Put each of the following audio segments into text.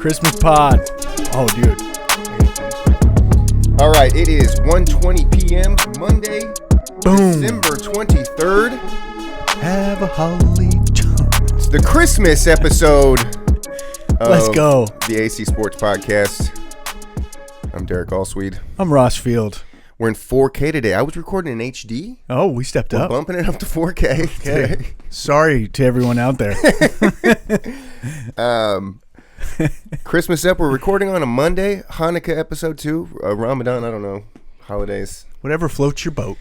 Christmas pod. Oh, dude. All right, it is 1:20 p.m. Monday, Boom. December 23rd. Have a holly jump. It's the Christmas episode of Let's go. The AC Sports Podcast. I'm Derek Ahlswede. I'm Ross Field. We're in 4K today. I was recording in HD. Oh, we stepped We're up. bumping it up to 4K today. Okay. Sorry to everyone out there. Christmas up. We're recording on a Monday. Hanukkah episode 2. Ramadan, I don't know. Holidays. Whatever floats your boat.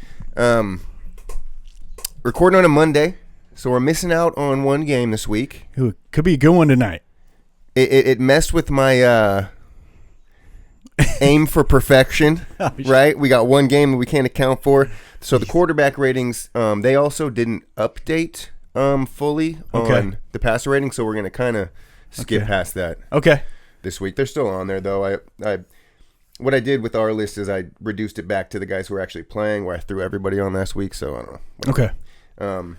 Recording on a Monday. So we're missing out on one game this week. Ooh, it could be a good one tonight. It messed with my aim for perfection, right? We got one game that we can't account for. So the quarterback ratings, they also didn't update fully on the passer rating, so we're going to kind of skip past that this week. They're still on there, though. What I did with our list is I reduced it back to the guys who were actually playing, where I threw everybody on last week, so I don't know. Whatever. Okay.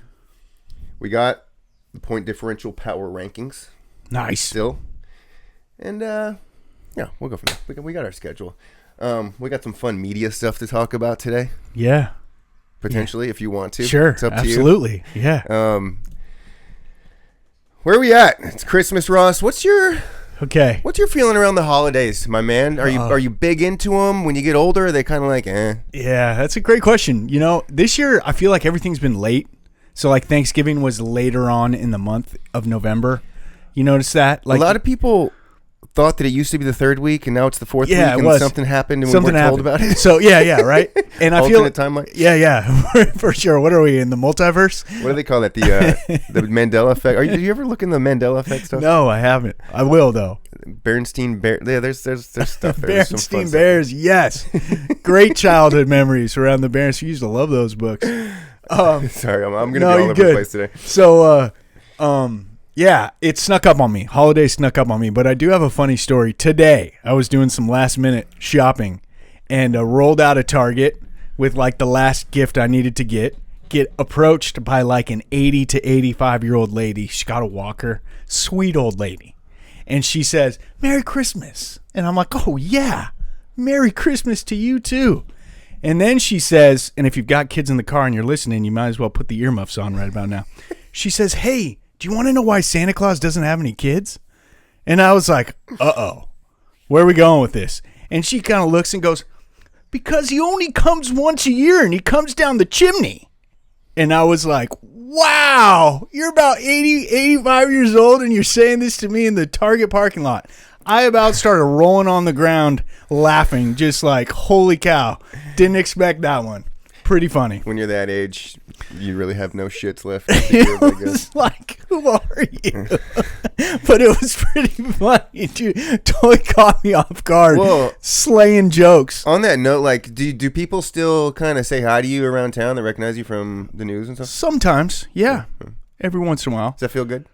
We got the point differential power rankings. Nice. Still. And, yeah, we'll go from there. We got our schedule. We got some fun media stuff to talk about today. Yeah. Potentially, if you want to. Sure. It's up to absolutely. you. Yeah. Where are we at? It's Christmas, Ross. What's your feeling around the holidays, my man? Are you big into them? When you get older, are they kind of like, eh? Yeah, that's a great question. You know, this year I feel like everything's been late. So like Thanksgiving was later on in the month of November. You notice that? Like a lot of people thought that it used to be the third week and now it's the fourth week, and something happened and we weren't told about it. So yeah, right. And I feel timeline. Yeah, for sure. What are we in the multiverse? What do they call that? The Mandela effect. Did you ever look in the Mandela effect stuff? No, I haven't. I will though. Bernstein Bear. Yeah, there's stuff there. Bernstein Bears. Yes, great childhood memories around the Bears. We used to love those books. Sorry, I'm gonna be all over the place today. So, yeah, it snuck up on me. Holiday snuck up on me, but I do have a funny story. Today, I was doing some last minute shopping and rolled out of Target with like the last gift I needed to get approached by like an 80 to 85-year-old lady. She got a walker, sweet old lady. And she says, "Merry Christmas." And I'm like, "Oh yeah, Merry Christmas to you too." And then she says, and if you've got kids in the car and you're listening, you might as well put the earmuffs on right about now. She says, "Hey, do you want to know why Santa Claus doesn't have any kids?" And I was like, uh-oh, where are we going with this? And she kind of looks and goes, "Because he only comes once a year and he comes down the chimney." And I was like, wow, you're about 80, 85 years old and you're saying this to me in the Target parking lot. I about started rolling on the ground laughing, just like, holy cow, didn't expect that one. Pretty funny. When you're that age, you really have no shits left. It was like, who are you? But it was pretty funny, dude. Totally caught me off guard. Well, slaying jokes. On that note, like, do people still kind of say hi to you around town that recognize you from the news and stuff? Sometimes, yeah. Every once in a while. Does that feel good?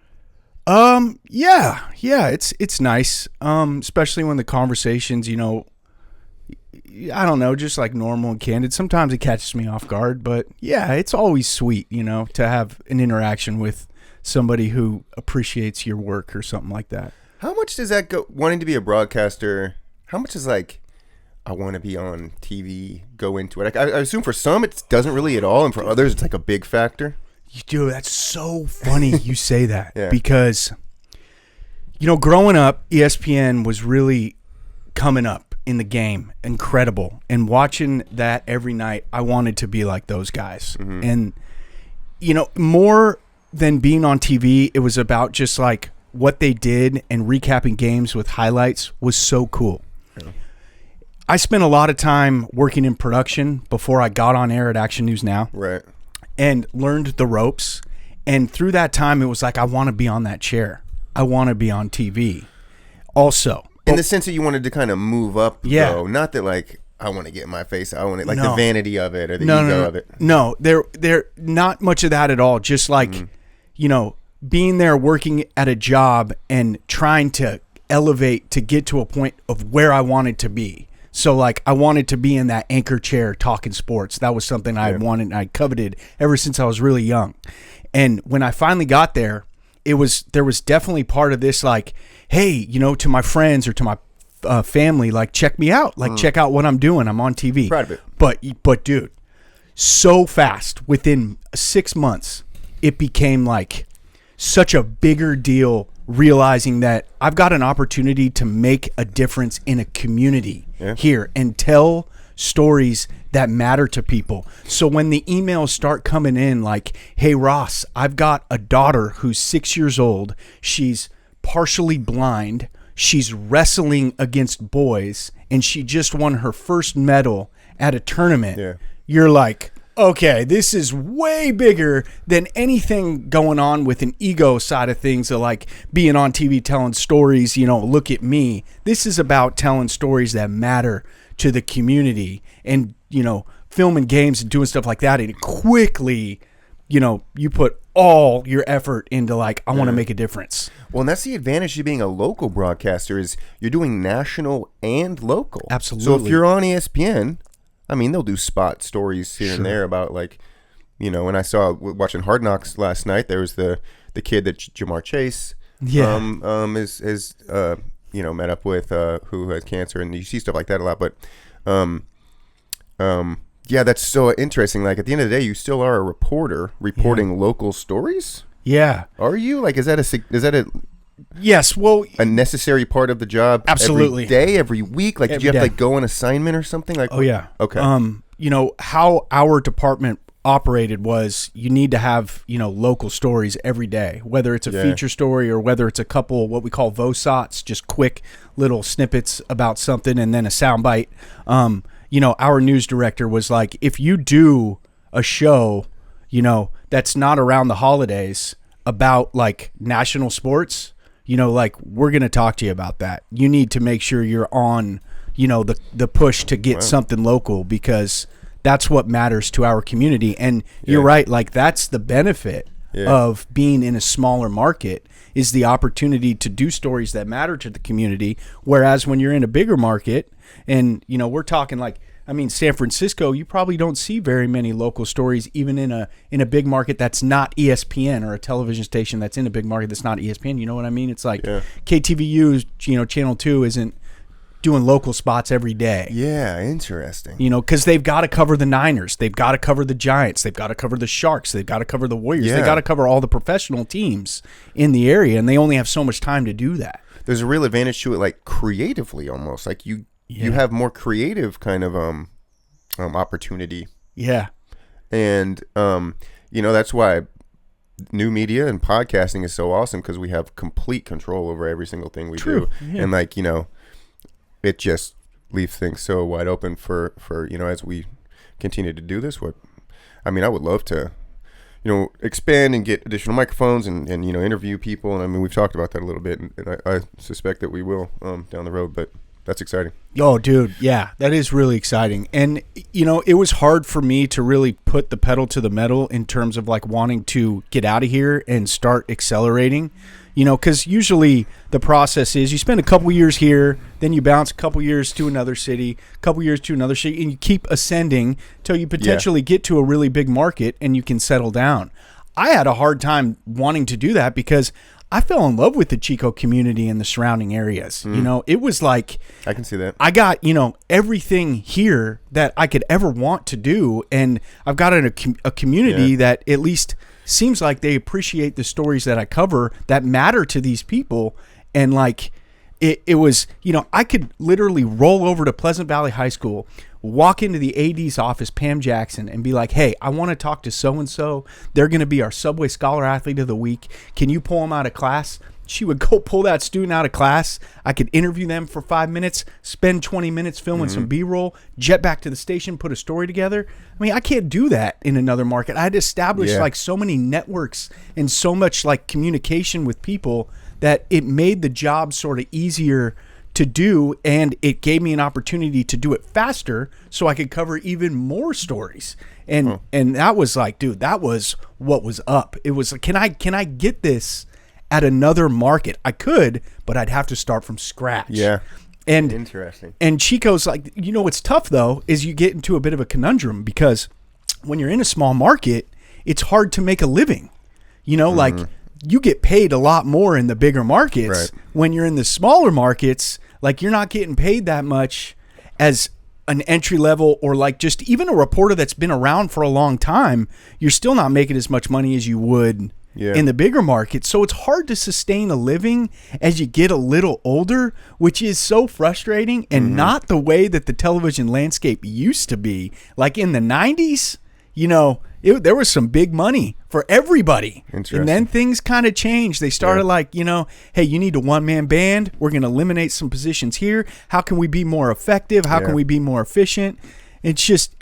Yeah, it's nice. Especially when the conversations, you know, I don't know, just like normal and candid. Sometimes it catches me off guard, but yeah, it's always sweet, you know, to have an interaction with somebody who appreciates your work or something like that. How much does that go, wanting to be a broadcaster, how much is like, I want to be on TV, go into it? I assume for some it doesn't really at all, and for others it's like a big factor. Dude, that's so funny you say that. Yeah. Because, you know, growing up, ESPN was really coming up in the game, incredible, and watching that every night, I wanted to be like those guys. Mm-hmm. And you know, more than being on TV, it was about just like what they did, and recapping games with highlights was so cool. Yeah. I spent a lot of time working in production before I got on air at Action News Now, right, and learned the ropes. And through that time, it was like, I want to be on that chair, I want to be on TV also. In the sense that you wanted to kind of move up, though. Not that, like, I want to get in my face. I want it, like, the vanity of it or the ego of it. No, they're not much of that at all. Just like, you know, being there working at a job and trying to elevate to get to a point of where I wanted to be. So, like, I wanted to be in that anchor chair talking sports. That was something I wanted and I coveted ever since I was really young. And when I finally got there, there was definitely part of this, like, hey, you know, to my friends or to my family, like, check me out, like, check out what I'm doing. I'm on TV. Proud of it. But dude, so fast, within 6 months, it became like such a bigger deal, realizing that I've got an opportunity to make a difference in a community here and tell stories that matter to people. So when the emails start coming in like, hey Ross, I've got a daughter who's 6 years old. She's partially blind. She's wrestling against boys and she just won her first medal at a tournament. Yeah. You're like, okay, this is way bigger than anything going on with an ego side of things, of like being on TV telling stories, you know, look at me. This is about telling stories that matter to the community and, you know, filming games and doing stuff like that. And quickly, you know, you put all your effort into like, I want to make a difference. Well, and that's the advantage of being a local broadcaster is you're doing national and local. Absolutely. So if you're on ESPN, I mean, they'll do spot stories here and there about like, you know, and I saw watching Hard Knocks last night, there was the kid that Jamar Chase is you know, met up with who has cancer, and you see stuff like that a lot. But yeah, that's so interesting. Like at the end of the day, you still are a reporter reporting local stories. Yeah. Are you? Like, is that a yes, well, a necessary part of the job? Absolutely. Every day, every week? Like, did you have to like go on assignment or something? Like, oh yeah. Okay. You know, how our department operated was you need to have, you know, local stories every day, whether it's a feature story or whether it's a couple what we call VOSOTs, just quick little snippets about something and then a soundbite. You know, our news director was like, if you do a show, you know, that's not around the holidays about like national sports, you know, like we're going to talk to you about that. You need to make sure you're on, you know, the push to get something local because that's what matters to our community. And you're right. Like that's the benefit of being in a smaller market is the opportunity to do stories that matter to the community. Whereas when you're in a bigger market and, you know, we're talking like, I mean, San Francisco, you probably don't see very many local stories, even in a big market that's not ESPN or a television station that's in a big market that's not ESPN. You know what I mean? It's like KTVU, you know, Channel 2 isn't doing local spots every day. Yeah, interesting. You know, because they've got to cover the Niners. They've got to cover the Giants. They've got to cover the Sharks. They've got to cover the Warriors. They've got to cover all the professional teams in the area, and they only have so much time to do that. There's a real advantage to it, like creatively almost. Like you have more creative kind of opportunity. Yeah. And, you know, that's why new media and podcasting is so awesome because we have complete control over every single thing we do. Yeah. And like, you know, it just leaves things so wide open for, you know, as we continue to do this. I would love to, you know, expand and get additional microphones and you know, interview people. And I mean, we've talked about that a little bit and I suspect that we will down the road, but that's exciting. Oh, dude. Yeah, that is really exciting. And, you know, it was hard for me to really put the pedal to the metal in terms of like wanting to get out of here and start accelerating, you know, because usually the process is you spend a couple years here, then you bounce a couple years to another city, a couple years to another city, and you keep ascending till you potentially get to a really big market and you can settle down. I had a hard time wanting to do that because I fell in love with the Chico community and the surrounding areas. You know, it was like I can see that. I got, you know, everything here that I could ever want to do, and I've got a community that at least seems like they appreciate the stories that I cover that matter to these people. And like it was, you know, I could literally roll over to Pleasant Valley High School, walk into the AD's office, Pam Jackson, and be like, hey, I want to talk to so-and-so. They're going to be our Subway Scholar Athlete of the Week. Can you pull them out of class? She would go pull that student out of class. I could interview them for 5 minutes, spend 20 minutes filming some B-roll, jet back to the station, put a story together. I mean, I can't do that in another market. I had established like so many networks and so much like communication with people that it made the job sort of easier to do, and it gave me an opportunity to do it faster so I could cover even more stories. And that was like, dude, that was what was up. It was like, can I get this at another market? I could, but I'd have to start from scratch. Yeah. And interesting. And Chico's like, you know what's tough though is you get into a bit of a conundrum because when you're in a small market, it's hard to make a living. You know, like you get paid a lot more in the bigger markets. Right. When you're in the smaller markets, like you're not getting paid that much as an entry level, or like just even a reporter that's been around for a long time. You're still not making as much money as you would in the bigger market. So it's hard to sustain a living as you get a little older, which is so frustrating, and not the way that the television landscape used to be. Like in the 90s, you know, there was some big money for everybody. And then things kind of changed. They started like, you know, hey, you need a one-man band. We're going to eliminate some positions here. How can we be more effective? How can we be more efficient? It's just,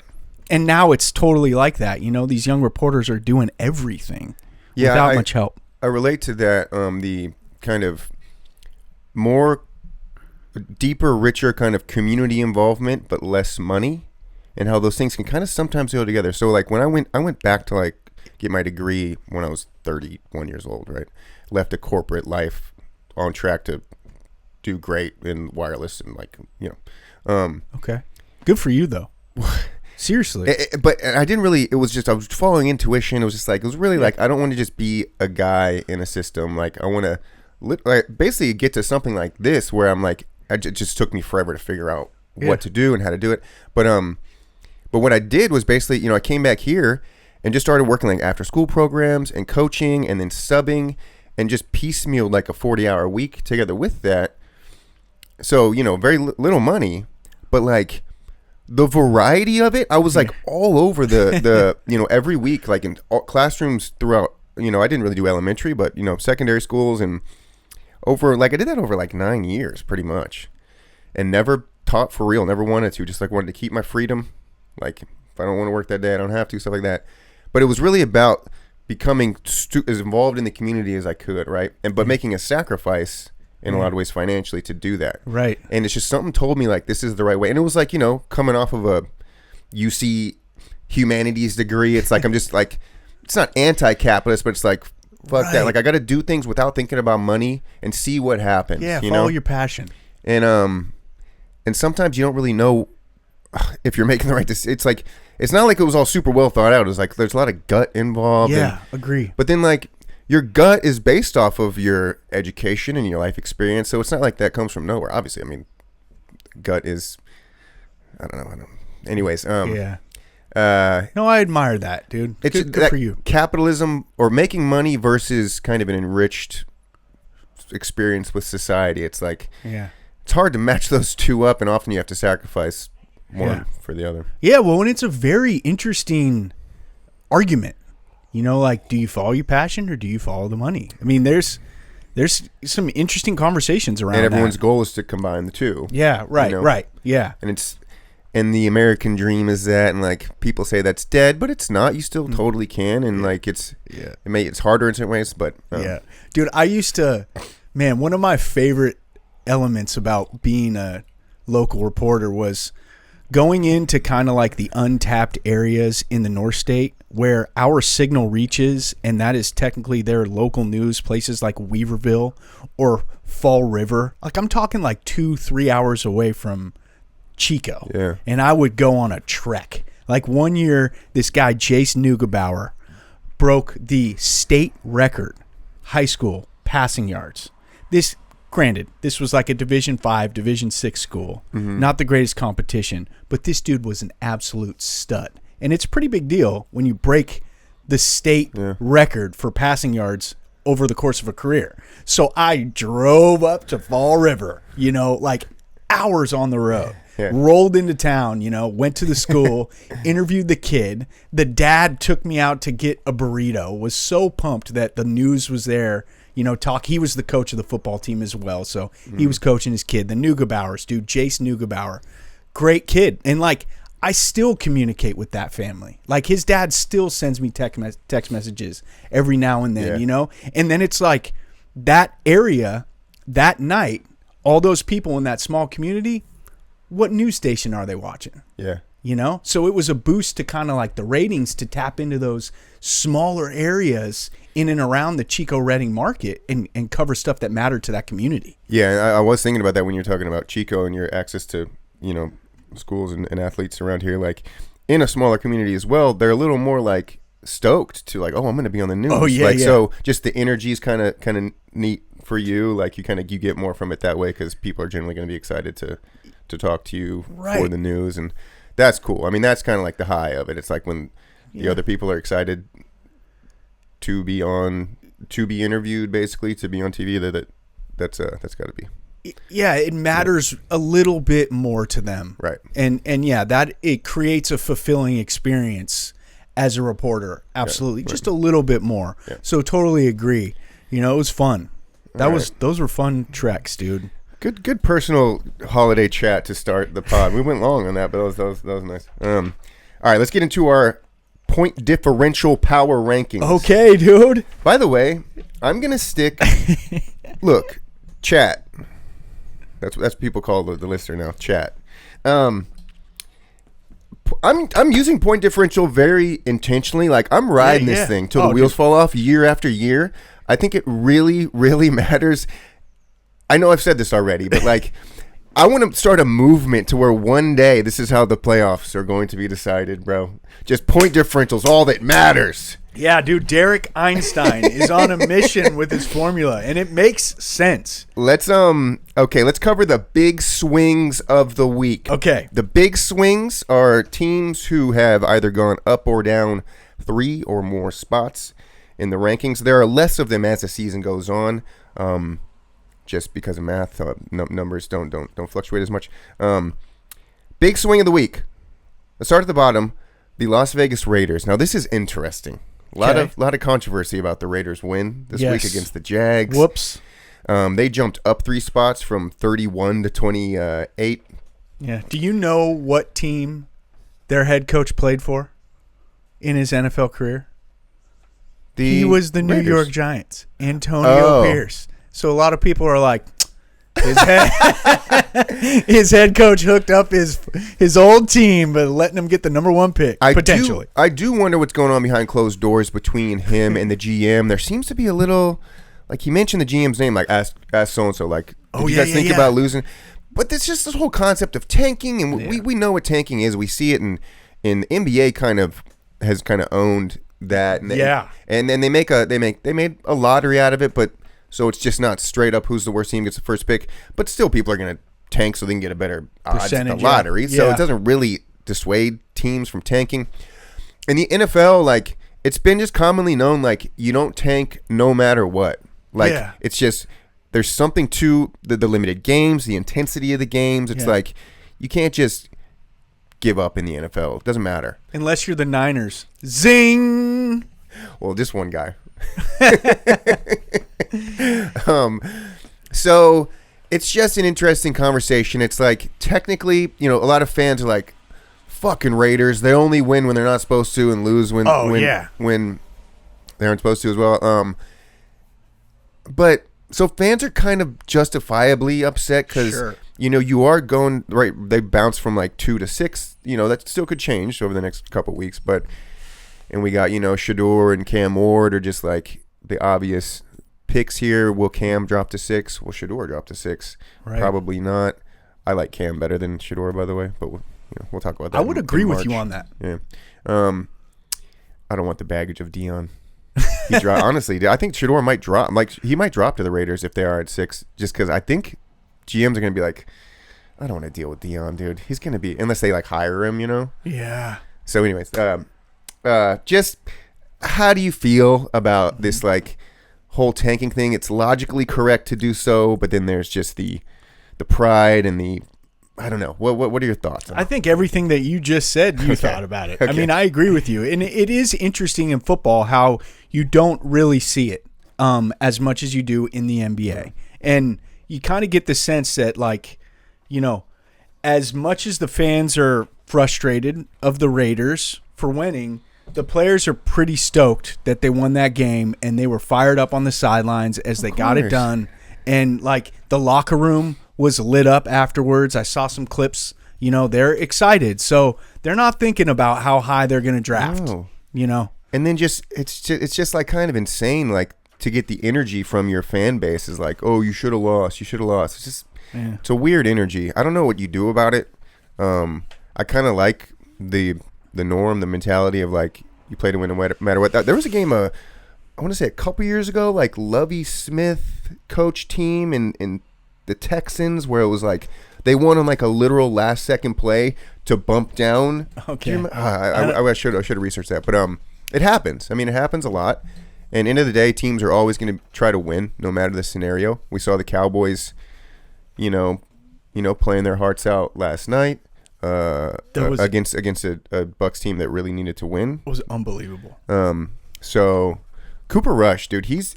and now it's totally like that. You know, these young reporters are doing everything without much help. I relate to that, the kind of more deeper, richer kind of community involvement, but less money. And how those things can kind of sometimes go together. So like when I went back to like get my degree when I was 31 years old, right? Left a corporate life on track to do great in wireless and like, you know. Okay. Good for you though. Seriously. But I didn't really, it was just, I was following intuition. It was just like, it was really like, I don't want to just be a guy in a system. Like I want to like, basically get to something like this where I'm like, it just took me forever to figure out what to do and how to do it. But what I did was basically, you know, I came back here and just started working like after school programs and coaching and then subbing and just piecemeal like a 40-hour week together with that. So, you know, very little money, but like the variety of it, I was like all over the you know, every week, like in classrooms throughout, you know, I didn't really do elementary, but, you know, secondary schools and over, like I did that over like 9 years pretty much, and never taught for real, never wanted to, just like wanted to keep my freedom. Like, if I don't want to work that day, I don't have to, stuff like that. But it was really about becoming as involved in the community as I could, right? But making a sacrifice in a lot of ways financially to do that. Right. And it's just something told me, like, this is the right way. And it was like, you know, coming off of a UC humanities degree, it's like, I'm just like, it's not anti-capitalist, but it's like, fuck that. Like, I got to do things without thinking about money and see what happens. Yeah, you follow know? your passion. And sometimes you don't really know if you're making the right decision. It's like, it's not like it was all super well thought out. It's like there's a lot of gut involved. Yeah, agree. But then like your gut is based off of your education and your life experience. So it's not like that comes from nowhere. Obviously, I mean, gut is, I don't know. Anyways. No, I admire that, dude. It's good for you. Capitalism or making money versus kind of an enriched experience with society. It's like, it's hard to match those two up, and often you have to sacrifice one for the other. Yeah, well, and it's a very interesting argument. You know, like, do you follow your passion or do you follow the money? I mean, there's some interesting conversations around that. And everyone's goal is to combine the two. Yeah, right, you know? Right, yeah. And the American dream is that, and like people say that's dead, but it's not. You still totally can, and like it's harder in certain ways, but dude, I used to, man, one of my favorite elements about being a local reporter was going into kind of like the untapped areas in the North State where our signal reaches, and that is technically their local news, places like Weaverville or Fall River. Like I'm talking like 2-3 hours away from Chico. Yeah. And I would go on a trek. Like one year, this guy, Jace Neugebauer, broke the state record high school passing yards. Granted, this was like a Division 5, Division 6 school. Not the greatest competition, but this dude was an absolute stud. And it's a pretty big deal when you break the state record for passing yards over the course of a career. So I drove up to Fall River, you know, like hours on the road. Rolled into town, you know, went to the school, interviewed the kid. The dad took me out to get a burrito, was so pumped that the news was there. You know, he was the coach of the football team as well, so he was coaching his kid. The Neugebauers, dude, Jace Neugebauer, great kid. And, like, I still communicate with that family. Like, his dad still sends me text messages every now and then, you know? And then it's like that area, that night, all those people in that small community, what news station are they watching? Yeah. You know? So it was a boost to kind of like the ratings to tap into those smaller areas in and around the Chico-Redding market and cover stuff that mattered to that community. Yeah, I was thinking about that when you were talking about Chico and your access to, you know, schools and athletes around here. Like, in a smaller community as well, they're a little more, like, stoked to like, oh, I'm going to be on the news. Oh, yeah, like, yeah. So just the energy is kind of neat for you. Like you get more from it that way because people are generally going to be excited to talk to you for the news, and that's cool. I mean, that's kind of like the high of it. It's like when the other people are excited to be interviewed, basically to be on TV. That's got to be. Yeah, it matters a little bit more to them. Right. And yeah, that it creates a fulfilling experience as a reporter. Absolutely. Right. Just a little bit more. Yeah. So totally agree. It was fun. Those were fun treks, dude. Good personal holiday chat to start the pod. We went long on that, but that was nice. All right, let's get into our point differential power rankings. Okay, dude. By the way, I'm going to stick look, chat. That's what people call the listener now, chat. I'm using point differential very intentionally. Like I'm riding this thing till the wheels fall off year after year. I think it really, really matters. I know I've said this already, but like I want to start a movement to where one day this is how the playoffs are going to be decided, bro. Just point differentials, all that matters. Yeah, dude, Derek Einstein is on a mission with his formula, and it makes sense. Let's cover the big swings of the week. Okay. The big swings are teams who have either gone up or down 3 or more spots in the rankings. There are less of them as the season goes on, just because of math. Numbers don't fluctuate as much. Big swing of the week. Let's start at the bottom. The Las Vegas Raiders. Now, this is interesting. A lot of controversy about the Raiders' win this week against the Jags. Whoops. They jumped up 3 spots from 31 to 28. Yeah. Do you know what team their head coach played for in his NFL career? He was the New York Giants, Antonio Pierce. So a lot of people are like, his head coach hooked up his old team, but letting him get the number 1 pick, potentially. I do wonder what's going on behind closed doors between him and the GM. There seems to be a little, like he mentioned the GM's name, like ask so-and-so, like, you guys think about losing? But it's just this whole concept of tanking, and we know what tanking is. We see it in the NBA has owned that. And and then they made a lottery out of it, but so it's just not straight up who's the worst team gets the first pick, but still people are going to tank so they can get a better odds at the lottery. So it doesn't really dissuade teams from tanking. In the NFL, like it's been just commonly known, like you don't tank no matter what. Like it's just there's something to the limited games, the intensity of the games. It's like you can't just give up in the NFL. It doesn't matter unless you're the Niners. Zing. Well, just one guy. So it's just an interesting conversation. It's like technically, a lot of fans are like, fucking Raiders. They only win when they're not supposed to and lose when they aren't supposed to as well. But so fans are kind of justifiably upset because you are going right. They bounced from like 2 to 6. That still could change over the next couple of weeks, and we got, Shador and Cam Ward are just like the obvious picks here. Will Cam drop to 6? Will Shador drop to 6? Right. Probably not. I like Cam better than Shador, by the way, but we'll talk about that. I would agree with you on that. Yeah. I don't want the baggage of Dion. Honestly, I think Shador might drop. Like he might drop to the Raiders if they are at 6, just because I think GMs are going to be like, I don't want to deal with Dion, dude. He's going to be, unless they like hire him, Yeah. So anyways, just how do you feel about this like whole tanking thing? It's logically correct to do so, but then there's just the pride and the, I don't know. What are your thoughts on I think everything that you just said, you thought about it. Okay. I mean, I agree with you. And it is interesting in football how you don't really see it as much as you do in the NBA. And you kind of get the sense that, like, as much as the fans are frustrated of the Raiders for winning, the players are pretty stoked that they won that game, and they were fired up on the sidelines as they got it done. And, like, the locker room was lit up afterwards. I saw some clips. They're excited. So they're not thinking about how high they're going to draft, And then it's just like kind of insane, like, to get the energy from your fan base is like, oh, you should have lost. It's just it's a weird energy. I don't know what you do about it. I kind of like the norm, the mentality of like, You play to win no matter what. There was a game, I want to say a couple years ago, like Lovie Smith coach team in the Texans, where it was like they won on like a literal last second play to bump down. Okay. I should have researched that, but it happens. I mean, it happens a lot. And end of the day, teams are always going to try to win, no matter the scenario. We saw the Cowboys, playing their hearts out last night against a Bucs team that really needed to win. It was unbelievable. So Cooper Rush, dude, he's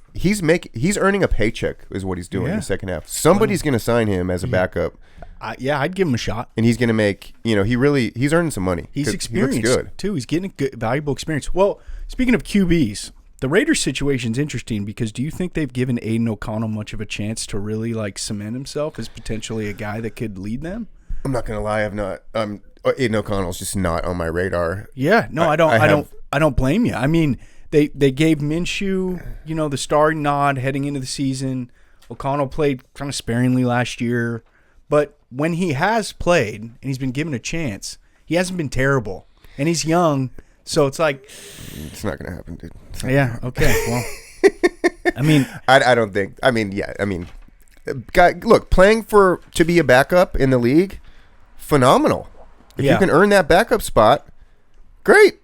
earning a paycheck, is what he's doing in the second half. Somebody's going to sign him as a backup. I'd give him a shot. And he's going to make, he's earning some money. He's experienced, he looks good. too. He's getting a good, valuable experience. Well, speaking of QBs, the Raiders situation's interesting because do you think they've given Aiden O'Connell much of a chance to really cement himself as potentially a guy that could lead them? I'm not going to lie, I've not. Aiden O'Connell's just not on my radar. Yeah, no, I don't blame you. I mean, they gave Minshew, the starting nod heading into the season. O'Connell played kind of sparingly last year, but when he has played and he's been given a chance, he hasn't been terrible. And he's young, so it's like it's not gonna happen, dude. Yeah. Okay. Well, I mean, I don't think. I mean, yeah. I mean, guy, look, playing to be a backup in the league, phenomenal. If you can earn that backup spot, great.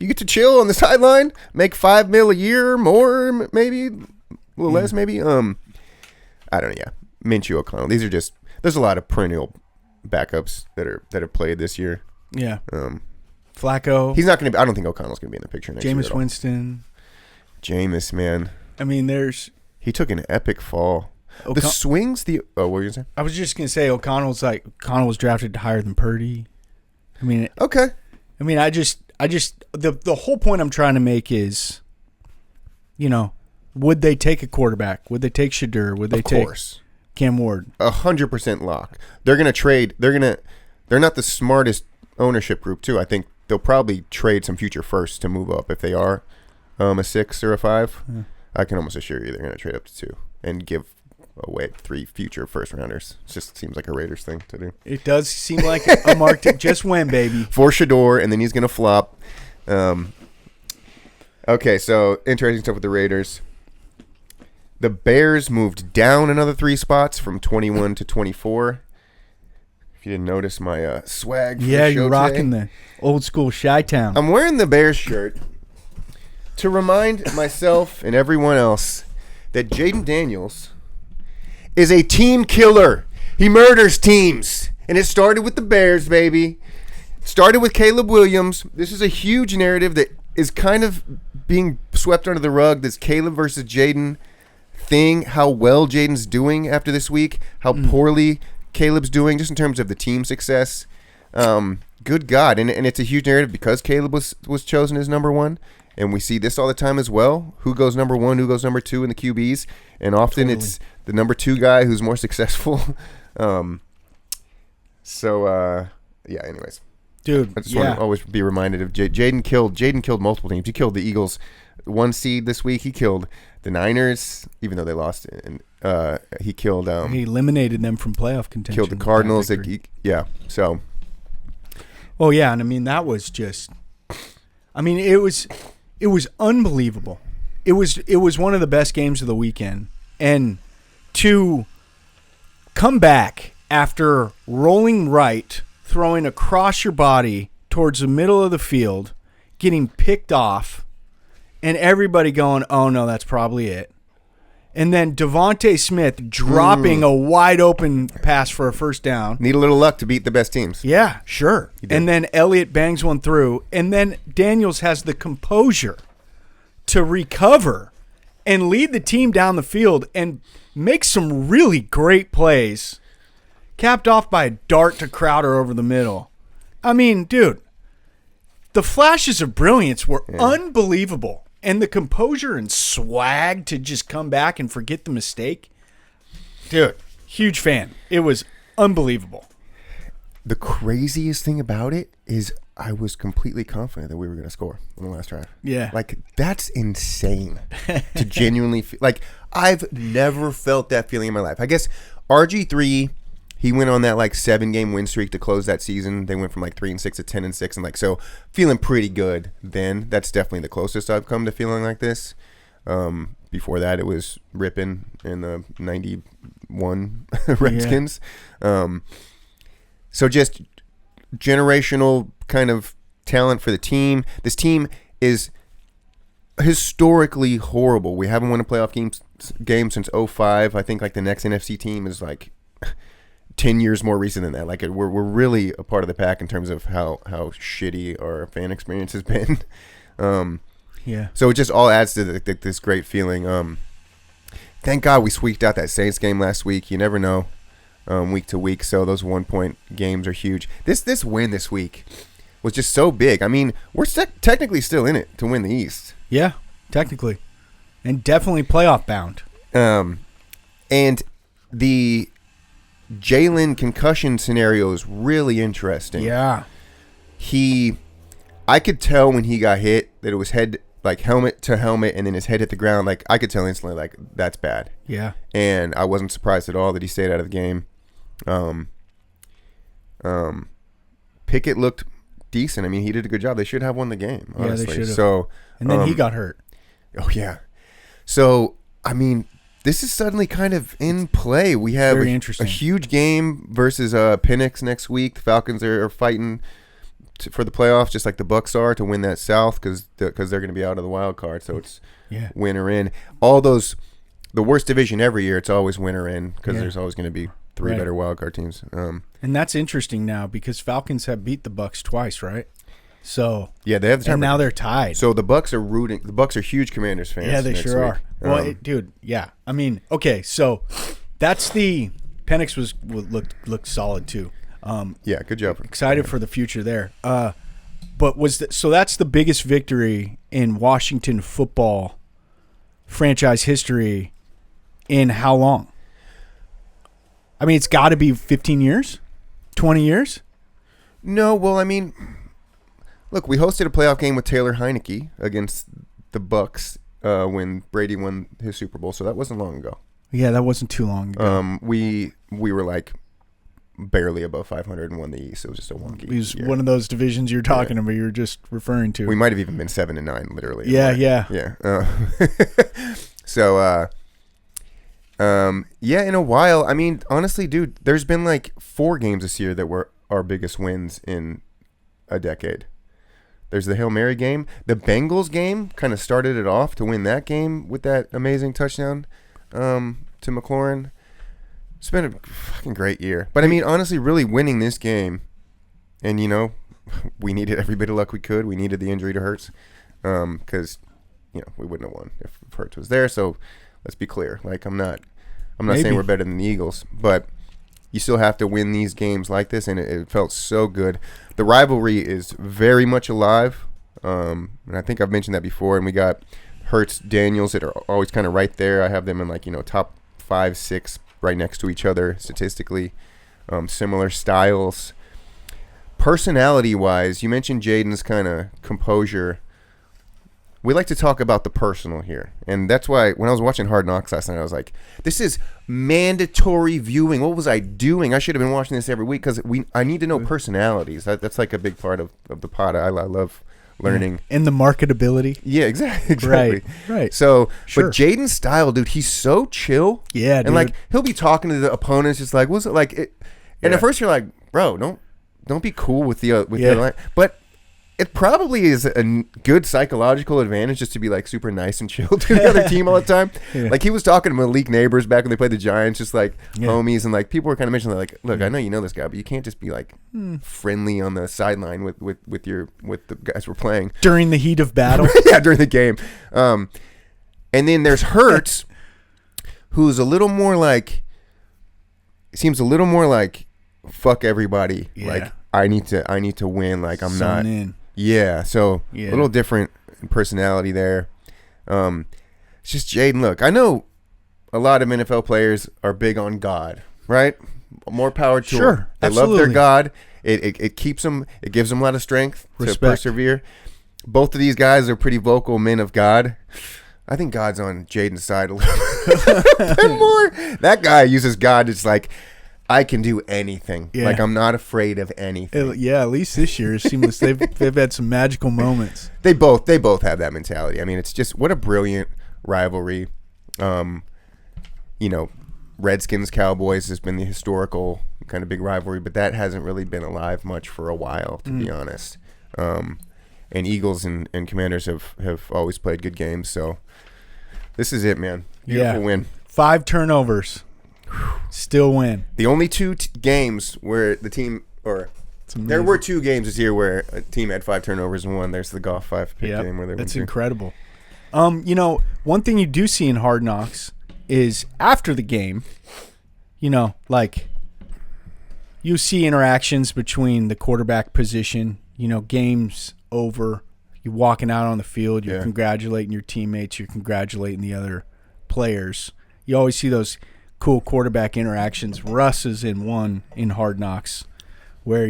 You get to chill on the sideline, make $5 million a year, more maybe, a little less maybe. I don't know. Yeah, Minshew, O'Connell. These are just. There's a lot of perennial backups that have played this year. Yeah. Flacco. He's not going to be. I don't think O'Connell's going to be in the picture next year. Jameis Winston. Jameis, man. I mean, he took an epic fall. The swings. What were you saying? I was just going to say O'Connell was drafted higher than Purdy. I mean. Okay. I mean, the whole point I'm trying to make is, would they take a quarterback? Would they take Shadur? Would they take Cam Ward? 100% lock. They're going to trade. They're not the smartest ownership group too. I think they'll probably trade some future firsts to move up if they are a 6 or a 5. Yeah. I can almost assure you they're going to trade up to 2 and give away 3 future first rounders. It just seems like a Raiders thing to do. It does seem like a mark to just win, baby. For Shador, and then he's going to flop. Okay, so interesting stuff with the Raiders. The Bears moved down another 3 spots from 21 to 24. If you didn't notice my swag for the show you're rocking the old school Chi-Town. I'm wearing the Bears shirt to remind myself and everyone else that Jaden Daniels is a team killer. He murders teams. And it started with the Bears, baby. It started with Caleb Williams. This is a huge narrative that is kind of being swept under the rug, this Caleb versus Jaden thing, how well Jaden's doing after this week, how poorly Caleb's doing just in terms of the team success. Good God. And it's a huge narrative because Caleb was chosen as number 1. And we see this all the time as well. Who goes number 1, who goes number 2 in the QBs. And often it's the number 2 guy who's more successful. Yeah, anyways. Dude, I just want to always be reminded of Jaden killed multiple teams. He killed the Eagles 1 seed this week. He killed the Niners, even though they lost. And he killed. He eliminated them from playoff contention. Killed the Cardinals. So. Oh yeah, and I mean that was just. I mean it was unbelievable. It was one of the best games of the weekend, and to come back after rolling right, throwing across your body towards the middle of the field, getting picked off, and everybody going, oh, no, that's probably it. And then Devontae Smith dropping a wide open pass for a first down. Need a little luck to beat the best teams. Yeah, sure. And then Elliott bangs one through. And then Daniels has the composure to recover and lead the team down the field and make some really great plays, capped off by a dart to Crowder over the middle. I mean, dude, the flashes of brilliance were unbelievable. And the composure and swag to just come back and forget the mistake. Dude, huge fan. It was unbelievable. The craziest thing about it is I was completely confident that we were going to score on the last drive. Yeah. Like, that's insane to genuinely feel. Like, I've never felt that feeling in my life. I guess RG3, he went on that like 7-game win streak to close that season. They went from like 3-6 to 10-6, and like so feeling pretty good. Then that's definitely the closest I've come to feeling like this. Before that, it was ripping in the 91 Redskins. So just generational kind of talent for the team. This team is historically horrible. We haven't won a playoff game since 05. I think like the next NFC team is like 10 years more recent than that. Like we're really a part of the pack in terms of how shitty our fan experience has been. So it just all adds to this great feeling. Thank God we squeaked out that Saints game last week. You never know week to week. So those 1-point games are huge. This win this week was just so big. I mean, we're technically still in it to win the East. Yeah, technically. And definitely playoff bound. And the Jalen concussion scenario is really interesting. Yeah. I could tell when he got hit that it was helmet to helmet, and then his head hit the ground. Like, I could tell instantly, like, that's bad. Yeah. And I wasn't surprised at all that he stayed out of the game. Pickett looked decent. I mean, he did a good job. They should have won the game, honestly. Yeah, they should have. So, and then he got hurt. Oh, yeah. So, I mean, this is suddenly kind of in play. We have a huge game versus Penix next week. The Falcons are fighting for the playoffs, just like the Bucs are, to win that South because they're going to be out of the wild card. So it's win or in. All those, the worst division every year, it's always win or in because there's always going to be three better wild card teams. And that's interesting now because Falcons have beat the Bucs twice, right? So yeah, they have the time. And now they're tied. So the Bucs are rooting. The Bucs are huge Commanders fans. Yeah, they sure week. are. Well, dude, yeah. I mean, okay, so that's the Penix looked solid too. Yeah, good job. Excited for the future there. But so that's the biggest victory in Washington football franchise history in how long? I mean, it's got to be 15 years, 20 years. No, well, I mean, look, we hosted a playoff game with Taylor Heineke against the Bucs when Brady won his Super Bowl, so that wasn't long ago. Yeah, that wasn't too long ago. We were like barely above 500 and won the East. It was just a wonky. It was one of those divisions you're talking about. You're just referring to. We might have even been 7-9, literally. Yeah. So, in a while. I mean, honestly, dude, there's been like 4 games this year that were our biggest wins in a decade. There's the Hail Mary game. The Bengals game kind of started it off to win that game with that amazing touchdown to McLaurin. It's been a fucking great year. But, I mean, honestly, really winning this game, and, you know, we needed every bit of luck we could. We needed the injury to Hurts because, you know, we wouldn't have won if Hurts was there. So, let's be clear. Like, I'm not saying we're better than the Eagles, but you still have to win these games like this, and it felt so good. The rivalry is very much alive, and I think I've mentioned that before, and we got Hurts, Daniels that are always kind of right there. I have them in, like, you know, top 5, 6 right next to each other statistically. Similar styles. Personality-wise, you mentioned Jaden's kind of composure. We like to talk about the personal here, and that's why when I was watching Hard Knocks last night, I was like, this is mandatory viewing. What was I doing? I should have been watching this every week because I need to know personalities. That's like a big part of the pod. I love learning. And the marketability. Yeah, exactly. Right. So, sure. But Jaden's style, dude, he's so chill. Yeah, and like he'll be talking to the opponents, just like, what's it like? And at first you're like, bro, don't be cool with the other line, but it probably is a good psychological advantage just to be like super nice and chill to the other team all the time. Yeah. Like he was talking to Malik Neighbors back when they played the Giants, just like homies, and like people were kind of mentioning like, look, I know you know this guy, but you can't just be like friendly on the sideline with the guys we're playing during the heat of battle. Yeah, during the game. And then there's Hurts, who's a little more like, seems a little more like fuck everybody. Yeah. Like I need to win. Like I'm not. Yeah, so a little different personality there. It's just Jaden. Look, I know a lot of NFL players are big on God, right? More power to them. They love their God. It keeps them. It gives them a lot of strength to persevere. Both of these guys are pretty vocal men of God. I think God's on Jaden's side a little bit more. That guy uses God. It's like, I can do anything. Yeah. Like I'm not afraid of anything. Yeah, at least this year it seems they've had some magical moments. They both have that mentality. I mean, it's just what a brilliant rivalry. Redskins Cowboys has been the historical kind of big rivalry, but that hasn't really been alive much for a while, to be honest. And Eagles and Commanders have always played good games. So this is it, man. Beautiful win. 5 turnovers. Still win. The only 2 games where the team, or there were 2 games this year where a team had 5 turnovers and won. There's the Goff 5 pick game where they won. That's incredible. One thing you do see in Hard Knocks is after the game, like you see interactions between the quarterback position, games over, you're walking out on the field, you're congratulating your teammates, you're congratulating the other players. You always see those cool quarterback interactions. Russ is in one in Hard Knocks where,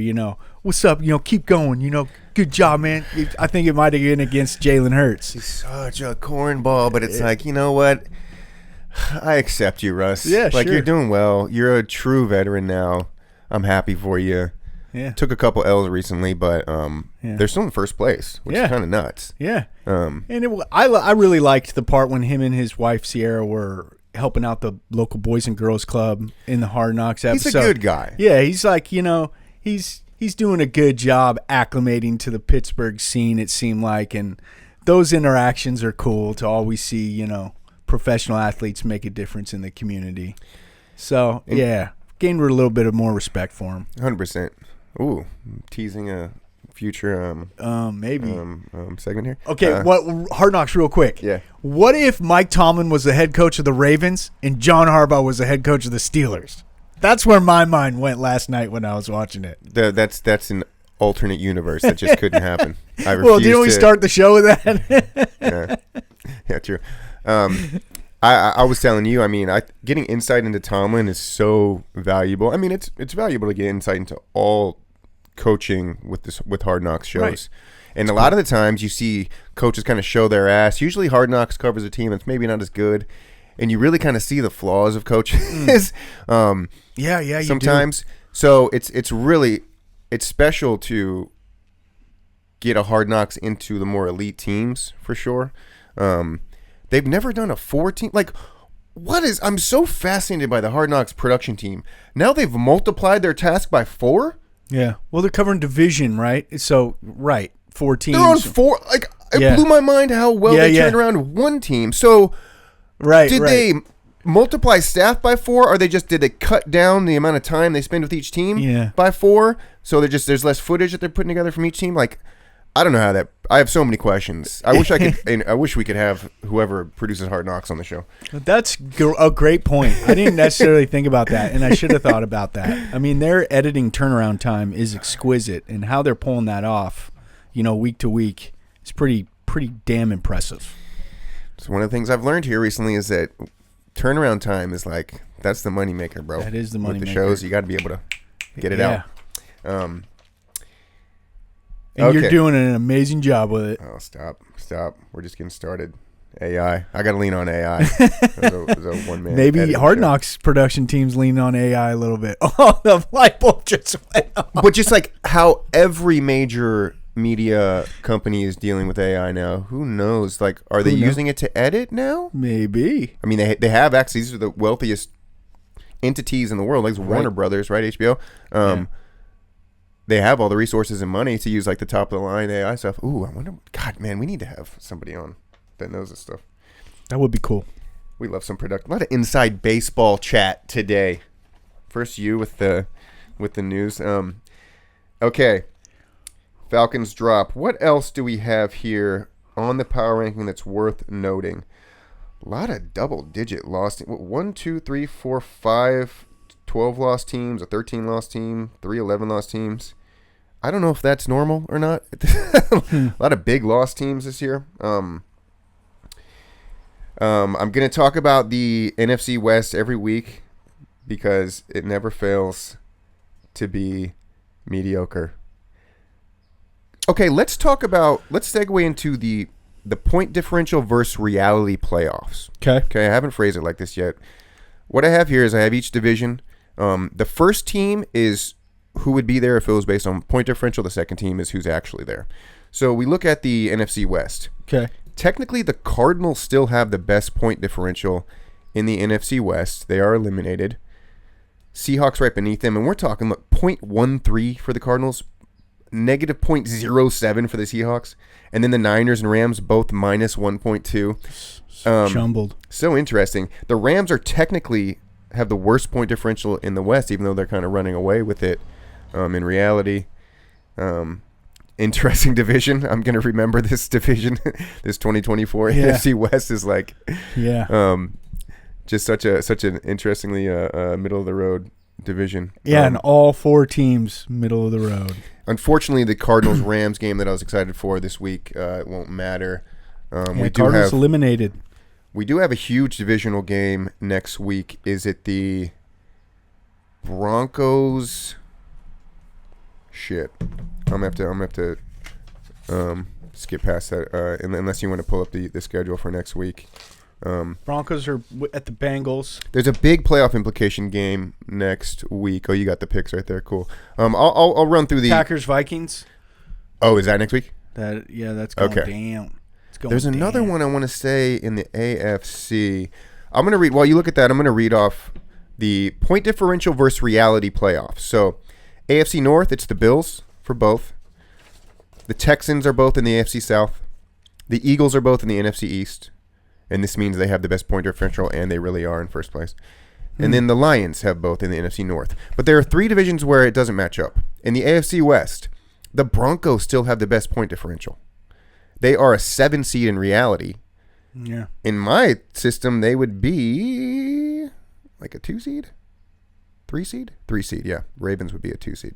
what's up, keep going, good job, man. I think it might have been against Jalen Hurts. He's such a cornball, but it's like, you know what? I accept you, Russ. Yeah, like, sure. You're doing well. You're a true veteran now. I'm happy for you. Yeah. Took a couple L's recently, but they're still in first place, which is kind of nuts. Yeah. I really liked the part when him and his wife Sierra were helping out the local Boys and Girls Club in the Hard Knocks episode. He's a good guy. Yeah, he's like, he's doing a good job acclimating to the Pittsburgh scene, it seemed like, and those interactions are cool to always see, professional athletes make a difference in the community. So, gained a little bit of more respect for him. 100%. Ooh, teasing a future maybe segment here. Okay, what Hard Knocks real quick. Yeah. What if Mike Tomlin was the head coach of the Ravens and John Harbaugh was the head coach of the Steelers? That's where my mind went last night when I was watching it. That's an alternate universe that just couldn't happen. I refuse. Well, didn't we start the show with that? Yeah, true. I was telling you, I mean, getting insight into Tomlin is so valuable. I mean, it's valuable to get insight into all coaching with Hard Knocks shows. Right. And a lot of the times you see coaches kind of show their ass. Usually Hard Knocks covers a team that's maybe not as good, and you really kind of see the flaws of coaches. You sometimes. Do. So it's special to get a Hard Knocks into the more elite teams for sure. They've never done a 4-team. Like, I'm so fascinated by the Hard Knocks production team. Now they've multiplied their task by 4. Yeah. Well, they're covering division, right? So, 4 teams. They're on 4. Like, it blew my mind how well they turned around one team. So, did they multiply staff by 4, or did they cut down the amount of time they spend with each team by 4? So there's less footage that they're putting together from each team. Like, I don't know how that. I have so many questions. I wish I could. And I wish we could have whoever produces Hard Knocks on the show. That's a great point. I didn't necessarily think about that, and I should have thought about that. I mean, their editing turnaround time is exquisite, and how they're pulling that off, week to week, is pretty damn impressive. So one of the things I've learned here recently is that turnaround time is that's the moneymaker, bro. That is the moneymaker. With the shows, you got to be able to get it out. And you're doing an amazing job with it. Oh, stop. We're just getting started. AI. I got to lean on AI. As a one-man Maybe Hard Knocks production teams lean on AI a little bit. Oh, the light bulb just went on. But just like how every major media company is dealing with AI now, who knows? Like, are they using it to edit now? Maybe. I mean, they have access. These are the wealthiest entities in the world, like Warner Brothers, right? HBO. They have all the resources and money to use like the top of the line AI stuff. Ooh, I wonder. God, man, we need to have somebody on that knows this stuff. That would be cool. We love some production. A lot of inside baseball chat today. First, you with the news. Okay, Falcons drop. What else do we have here on the power ranking that's worth noting? A lot of double-digit loss. 1, 2, 3, 4, 5. 12 lost teams, a 13 lost team, 3 11 lost teams. I don't know if that's normal or not. A lot of big lost teams this year. I'm going to talk about the NFC West every week because it never fails to be mediocre. Okay, let's segue into the point differential versus reality playoffs. Okay, I haven't phrased it like this yet. What I have here is I have each division. The first team is who would be there if it was based on point differential. The second team is who's actually there. So we look at the NFC West. Okay. Technically, the Cardinals still have the best point differential in the NFC West. They are eliminated. Seahawks right beneath them, and we're talking look 0.13 for the Cardinals, negative 0.07 for the Seahawks, and then the Niners and Rams both minus 1.2. Jumbled. So interesting. The Rams are technically have the worst point differential in the West, even though they're kind of running away with it. In reality, interesting division. I'm gonna remember this division. This 2024 NFC West is like, just such an interestingly middle of the road division. Yeah, and all four teams middle of the road. Unfortunately, the Cardinals Rams game that I was excited for this week it won't matter. Cardinals eliminated. We do have a huge divisional game next week. Is it the Broncos? Shit, I'm gonna have to skip past that unless you want to pull up the schedule for next week. Broncos are at the Bengals. There's a big playoff implication game next week. Oh, you got the picks right there. Cool. I'll run through the Packers Vikings. Oh, is that next week? That's going down. It's going There's down. another one I want to say in the AFC. I'm gonna read while you look at that. I'm gonna read off the point differential versus reality playoffs. So, AFC North, it's the Bills for both. The Texans are both in the AFC South. The Eagles are both in the NFC East. And this means they have the best point differential, and they really are in first place. And then the Lions have both in the NFC North. But there are three divisions where it doesn't match up. In the AFC West, the Broncos still have the best point differential. They are a 7 seed in reality. Yeah. In my system, they would be like a 2 seed? 3 seed? 3 seed, yeah. Ravens would be a 2 seed.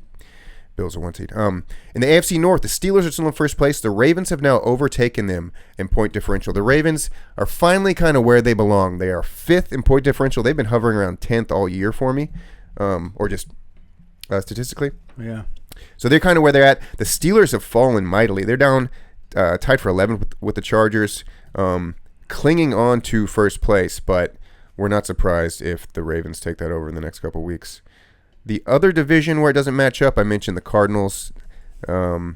Bills are 1 seed. In the AFC North, the Steelers are still in first place. The Ravens have now overtaken them in point differential. The Ravens are finally kind of where they belong. They are 5th in point differential. They've been hovering around 10th all year for me, or just statistically. Yeah. So they're kind of where they're at. The Steelers have fallen mightily. They're down, tied for 11th with the Chargers, clinging on to first place, but we're not surprised if the Ravens take that over in the next couple weeks. The other division where it doesn't match up, I mentioned the Cardinals have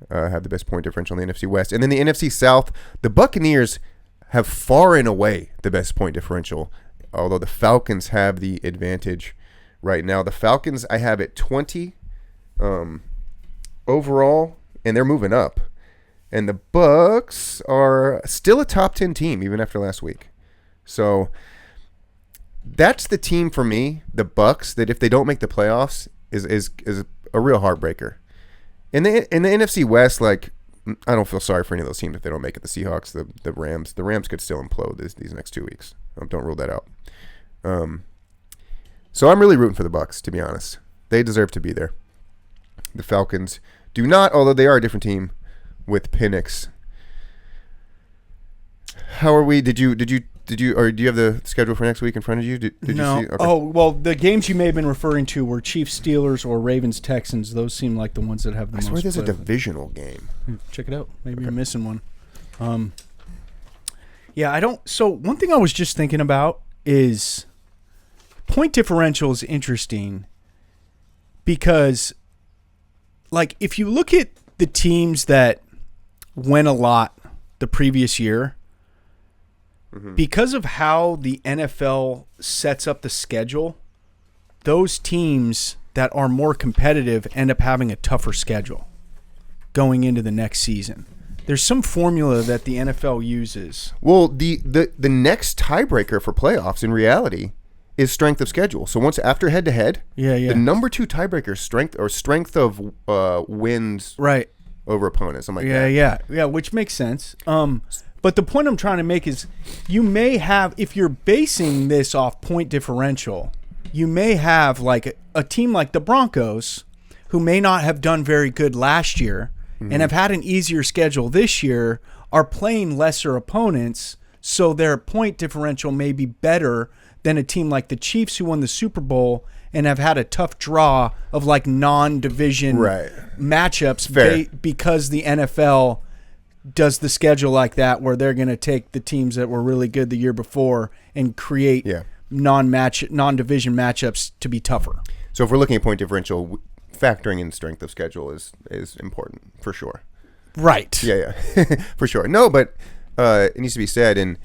the best point differential in the NFC West. And then the NFC South, the Buccaneers have far and away the best point differential, although the Falcons have the advantage right now. The Falcons, I have at 20 overall, and they're moving up. And the Bucs are still a top 10 team, even after last week. So that's the team for me, the Bucs, that if they don't make the playoffs is a real heartbreaker. In the NFC West, like, I don't feel sorry for any of those teams if they don't make it. The Seahawks, the Rams. The Rams could still implode these next 2 weeks. Don't rule that out. So I'm really rooting for the Bucs, to be honest. They deserve to be there. The Falcons do not, although they are a different team with Penix. How are we? Did you or do you have the schedule for next week in front of you? Did no. You see? Okay. Oh, well, the games you may have been referring to were Chiefs Steelers or Ravens Texans. Those seem like the ones that have the most. I swear there's a play. divisional game. Check it out. Maybe you're missing one. Yeah, I don't. So one thing I was just thinking about is point differential is interesting because, like, if you look at the teams that win a lot the previous year, because of how the NFL sets up the schedule, those teams that are more competitive end up having a tougher schedule going into the next season. There's some formula that the NFL uses. Well, the next tiebreaker for playoffs in reality is strength of schedule. So once after head to head, the number 2 tiebreaker is strength of wins over opponents. Something like that. Which makes sense. But the point I'm trying to make is you may have, if you're basing this off point differential, you may have like a team like the Broncos who may not have done very good last year and have had an easier schedule this year, are playing lesser opponents, so their point differential may be better than a team like the Chiefs who won the Super Bowl and have had a tough draw of like non-division matchups because the NFL does the schedule like that where they're going to take the teams that were really good the year before and create non-division matchups to be tougher. So if we're looking at point differential, factoring in strength of schedule is important for sure. Right. Yeah, for sure. No, but it needs to be said. And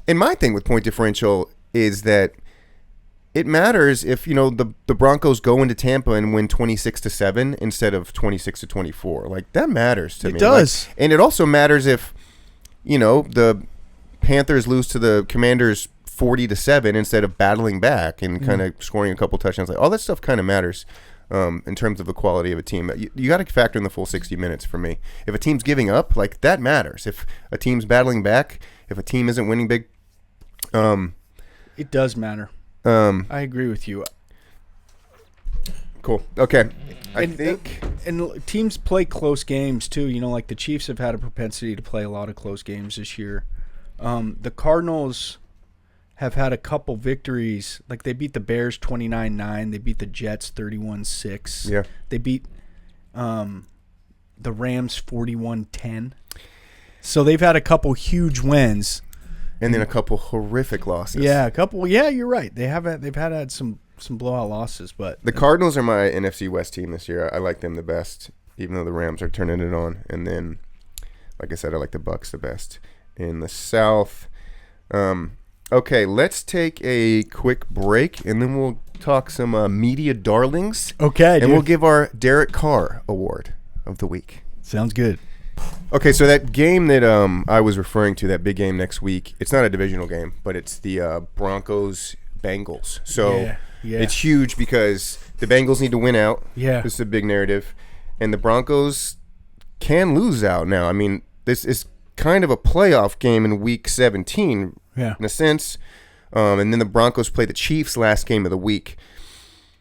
my thing with point differential is that it matters if the Broncos go into Tampa and win 26-7 instead of 26-24. Like that matters to me. It does, and it also matters if the Panthers lose to the Commanders 40-7 instead of battling back and kind of scoring a couple touchdowns. Like all that stuff kind of matters in terms of the quality of a team. You got to factor in the full 60 minutes for me. If a team's giving up, like that matters. If a team's battling back, if a team isn't winning big, it does matter. I agree with you. Cool. Okay. I think teams play close games too. Like the Chiefs have had a propensity to play a lot of close games this year. The Cardinals have had a couple victories. Like they beat the Bears 29-9. They beat the Jets 31-6. Yeah. They beat the Rams 41-10. So they've had a couple huge wins. And then a couple horrific losses. Yeah, a couple. Yeah, you're right. They've had some blowout losses, but the Cardinals are my NFC West team this year. I like them the best, even though the Rams are turning it on. And then, like I said, I like the Bucs the best in the South. Okay, let's take a quick break, and then we'll talk some media darlings. Okay, and we'll give our Derek Carr Award of the week. Sounds good. Okay, so that game that I was referring to, that big game next week, it's not a divisional game, but it's the Broncos-Bengals. So it's huge because the Bengals need to win out. Yeah. This is a big narrative. And the Broncos can lose out now. I mean, this is kind of a playoff game in Week 17 in a sense. And then the Broncos play the Chiefs last game of the week.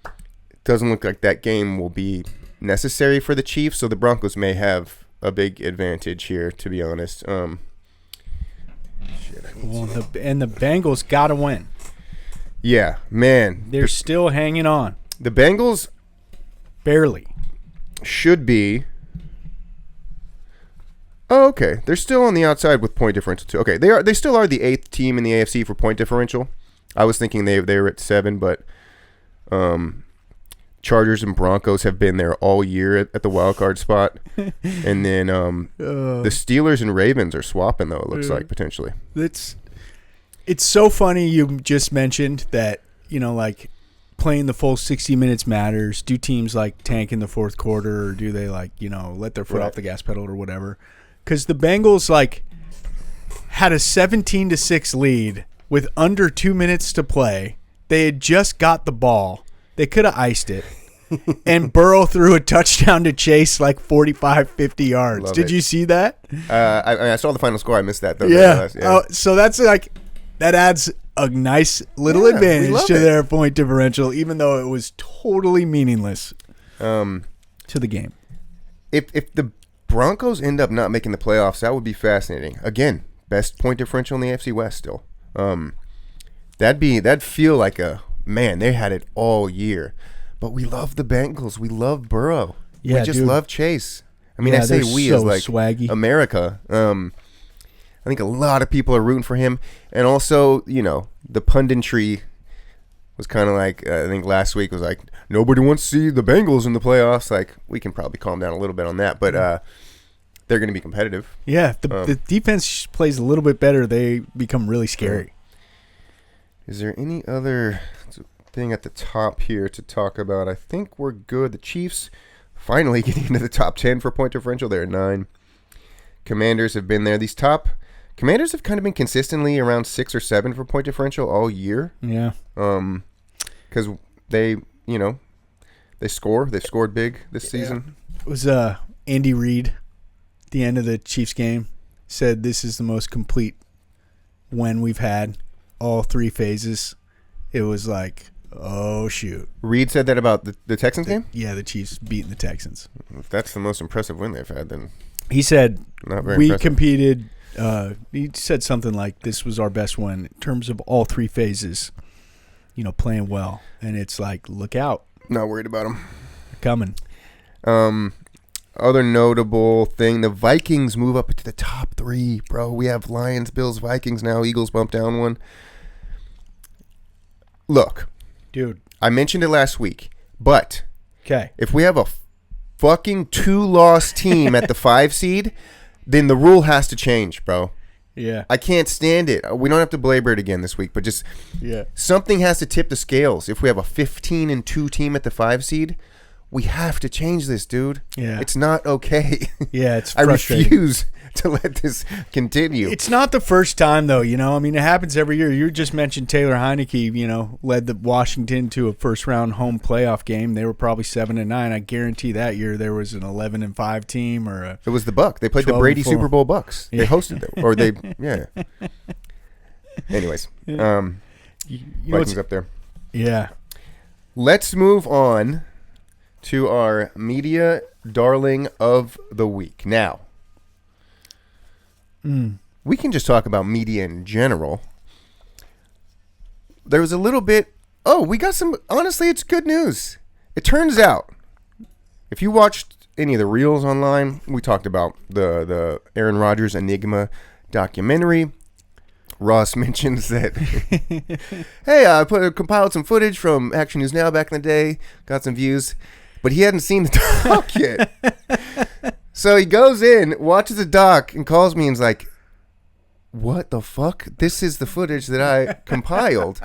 It doesn't look like that game will be necessary for the Chiefs, so the Broncos may have a big advantage here, to be honest. And the Bengals got to win. Yeah, man. They're still hanging on. The Bengals barely should be. Oh, okay. They're still on the outside with point differential too. Okay, they still are the 8th team in the AFC for point differential. I was thinking they were at 7, but Chargers and Broncos have been there all year at the wild card spot. And then the Steelers and Ravens are swapping, though, it looks like, potentially. It's so funny you just mentioned that, like playing the full 60 minutes matters. Do teams like tank in the fourth quarter, or do they let their foot off the gas pedal or whatever? Because the Bengals had a 17-6 lead with under 2 minutes to play. They had just got the ball. They could have iced it. And Burrow threw a touchdown to Chase 45, 50 yards. Did you see that? I saw the final score. I missed that, though. Yeah. So that's that adds a nice little advantage to their point differential, even though it was totally meaningless to the game. If the Broncos end up not making the playoffs, that would be fascinating. Again, best point differential in the AFC West still. That'd feel like man, they had it all year. But we love the Bengals. We love Burrow. Yeah, we just love Chase. I mean, I say we so as swaggy. America. I think a lot of people are rooting for him. And also, the punditry was kind of I think last week was nobody wants to see the Bengals in the playoffs. We can probably calm down a little bit on that. But they're going to be competitive. Yeah, the defense plays a little bit better. They become really scary. Is there any other thing at the top here to talk about? I think we're good. The Chiefs finally getting into the top 10 for point differential. They're at 9. Commanders have been there. Commanders have kind of been consistently around 6 or 7 for point differential all year. Yeah. Because they score. They've scored big this season. It was Andy Reid at the end of the Chiefs game said this is the most complete win we've had, all 3 phases. It was oh, shoot. Reid said that about the Texans game? Yeah, the Chiefs beating the Texans. If that's the most impressive win they've had, then he said not very we impressive. Competed. He said something like this was our best one in terms of all 3 phases, playing well. And it's look out. Not worried about them. They're coming. Other notable thing, the Vikings move up into the top 3, bro. We have Lions, Bills, Vikings now. Eagles bump down one. Look, dude. I mentioned it last week, but Okay. if we have a fucking 2-loss team at the 5 seed, then the rule has to change, bro. Yeah. I can't stand it. We don't have to belabor it again this week, but just something has to tip the scales. If we have a 15-2 team at the 5 seed, we have to change this, dude. Yeah. It's not okay. Yeah, it's I frustrating. refuse to let this continue. It's not the first time, though, you know. I mean, it happens every year. You just mentioned Taylor Heineke, you know, led the Washington to a first-round home playoff game. They were probably 7-9. I guarantee that year there was an 11-5 team or a. It was the Buck. They played the Brady Super Bowl Bucks. They hosted them, or they, yeah. Anyways, Vikings up there. Yeah. Let's move on to our media darling of the week. Now, we can just talk about media in general. There was a little bit. Oh, we got some. Honestly, it's good news. It turns out, if you watched any of the reels online, we talked about the Aaron Rodgers Enigma documentary. Ross mentions that, hey, I compiled some footage from Action News Now back in the day, got some views, but he hadn't seen the doc yet. So he goes in, watches the doc, and calls me and is like, what the fuck? This is the footage that I compiled.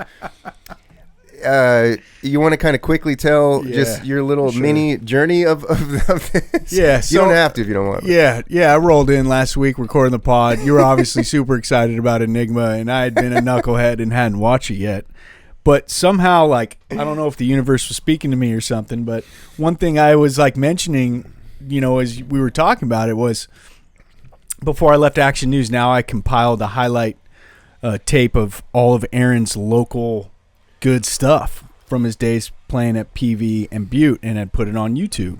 You want to kind of quickly tell just your little mini journey of this? Yeah. You don't have to if you don't want to. Yeah. I rolled in last week recording the pod. You were obviously super excited about Enigma, and I had been a knucklehead and hadn't watched it yet. But somehow, like, I don't know if the universe was speaking to me or something, but one thing I was, like, mentioning, you know, as we were talking about it was before I left Action News Now, I compiled a highlight tape of all of Aaron's local good stuff from his days playing at PV and Butte, and had put it on YouTube.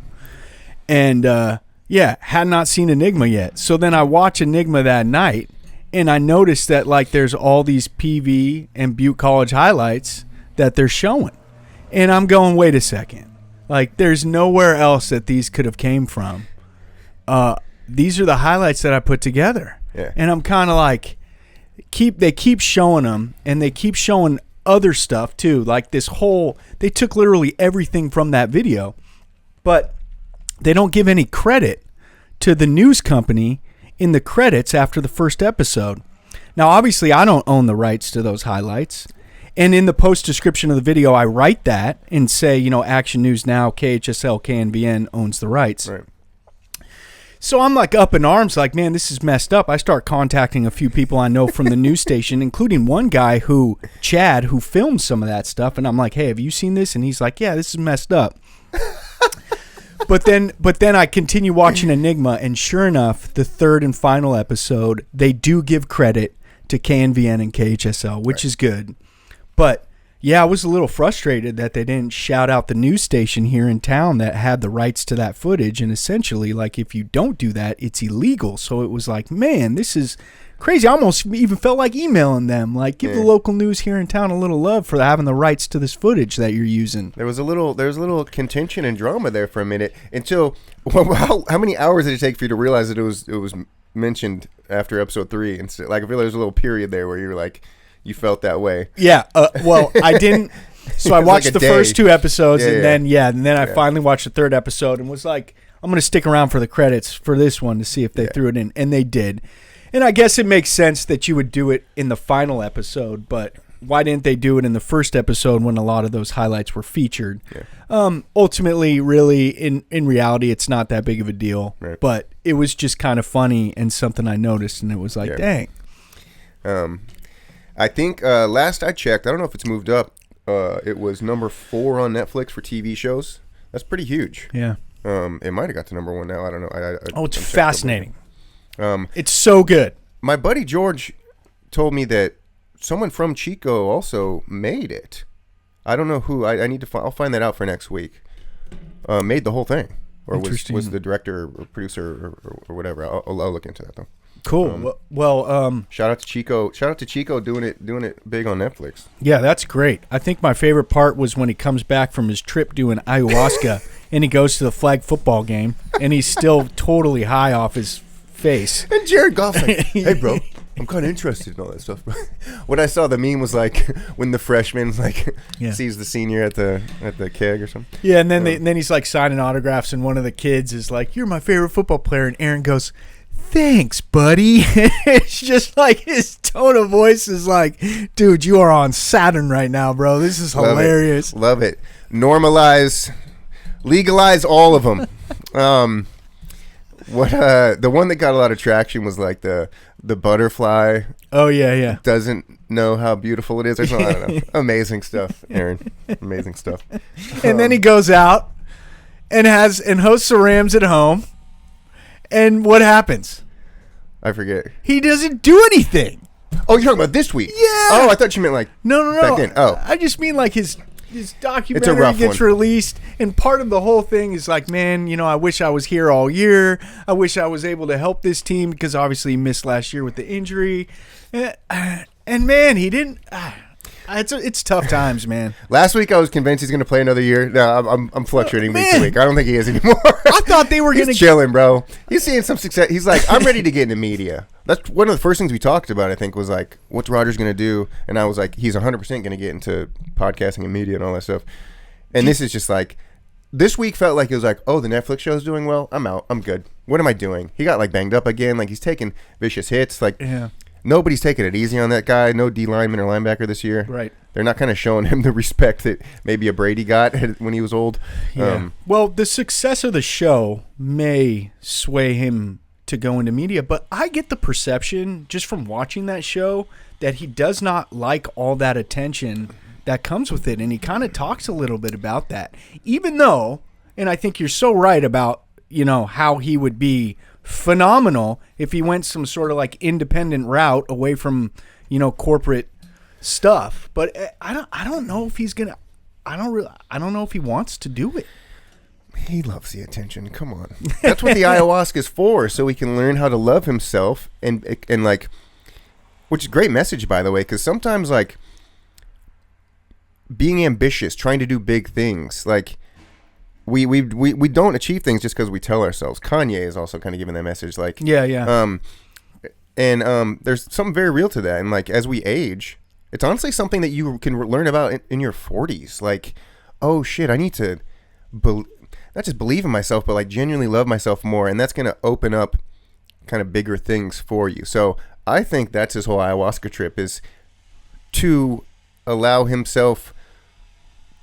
And had not seen Enigma yet. So then I watch Enigma that night, and I noticed that, like, there's all these PV and Butte College highlights that they're showing. And I'm going, wait a second. Like, there's nowhere else that these could have came from. These are the highlights that I put together. Yeah. And I'm kind of like, they keep showing them, and they keep showing other stuff too, like this whole, they took literally everything from that video, but they don't give any credit to the news company in the credits after the first episode. Now, obviously, I don't own the rights to those highlights, and in the post description of the video, I write that and say, you know, Action News Now, KHSL, KNVN owns the rights. Right. So I'm like up in arms, like, man, this is messed up. I start contacting a few people I know from the news station, including one guy Chad, who filmed some of that stuff. And I'm like, hey, have you seen this? And he's like, yeah, this is messed up. But then I continue watching Enigma, and sure enough, the third and final episode, they do give credit to KNVN and KHSL, which is good. But yeah, I was a little frustrated that they didn't shout out the news station here in town that had the rights to that footage. And essentially, like, if you don't do that, it's illegal. So it was like, man, this is crazy. I almost even felt like emailing them, like, give the local news here in town a little love for having the rights to this footage that you're using. There was a little contention and drama there for a minute until, well, how many hours did it take for you to realize that it was mentioned after epised 3? And so, like, I feel like there's a little period there where you were like, you felt that way. Yeah. Well, I didn't. So I watched the first 2 episodes, and then I finally watched the third episode and was like, I'm going to stick around for the credits for this one to see if they threw it in. And they did. And I guess it makes sense that you would do it in the final episode, but why didn't they do it in the first episode when a lot of those highlights were featured? Yeah. Ultimately, really, in reality, it's not that big of a deal. Right. But it was just kind of funny and something I noticed, and it was like, dang. I think last I checked, I don't know if it's moved up, it was number 4 on Netflix for TV shows. That's pretty huge. Yeah. It might have got to number 1 now. I don't know. It's fascinating. It's so good. My buddy George told me that someone from Chico also made it. I don't know who. I need to. I'll find that out for next week. Made the whole thing, or was the director or producer or whatever. I'll look into that though. Cool. Shout out to Chico. Shout out to Chico doing it big on Netflix. Yeah, that's great. I think my favorite part was when he comes back from his trip doing ayahuasca and he goes to the flag football game and he's still totally high off his face. And Jared Goff's like, "Hey, bro, I'm kind of interested in all that stuff. What I saw, the meme was like when the freshman sees the senior at the keg or something. Yeah, and then he's like signing autographs, and one of the kids is like, "You're my favorite football player," and Aaron goes, "Thanks, buddy." It's just like his tone of voice is like, "Dude, you are on Saturn right now, bro. This is hilarious." Love it. Normalize, legalize all of them. The one that got a lot of traction was like the butterfly. Oh yeah. Doesn't know how beautiful it is or something. I don't know. Amazing stuff, Aaron. Amazing stuff. And then he goes out and hosts the Rams at home. And what happens? I forget. He doesn't do anything. Oh, you're talking about this week? Yeah. Oh, I thought you meant like no. back then. Oh, I just mean like his documentary gets released, and part of the whole thing is like, man, I wish I was here all year. I wish I was able to help this team because obviously he missed last year with the injury, and man, he didn't. It's tough times, man. Last week I was convinced he's going to play another year. No, I'm fluctuating week to week. I don't think he is anymore. I thought they were going to chilling, bro. He's seeing some success. He's like, I'm ready to get into media. That's one of the first things we talked about. I think was like, what's Rodgers going to do? And I was like, he's 100% going to get into podcasting and media and all that stuff. And this is just like, this week felt like it was like, oh, the Netflix show's doing well. I'm out. I'm good. What am I doing? He got like banged up again. Like he's taking vicious hits. Like nobody's taking it easy on that guy. No D lineman or linebacker this year. Right. They're not kind of showing him the respect that maybe a Brady got when he was old. Yeah. Well, the success of the show may sway him to go into media, but I get the perception just from watching that show that he does not like all that attention that comes with it, and he kind of talks a little bit about that. Even though, and I think you're so right about, how he would be phenomenal if he went some sort of like independent route away from, corporate stuff, but I don't know if he's gonna. I don't know if he wants to do it. He loves the attention. Come on, that's what the ayahuasca is for, so he can learn how to love himself and like, which is a great message, by the way, because sometimes like being ambitious, trying to do big things, like we don't achieve things just because we tell ourselves. Kanye is also kind of giving that message, like and there's something very real to that, and like as we age. It's honestly something that you can learn about in your 40s. Like, oh, shit, I need to not just believe in myself, but like genuinely love myself more. And that's going to open up kind of bigger things for you. So I think that's his whole ayahuasca trip, is to allow himself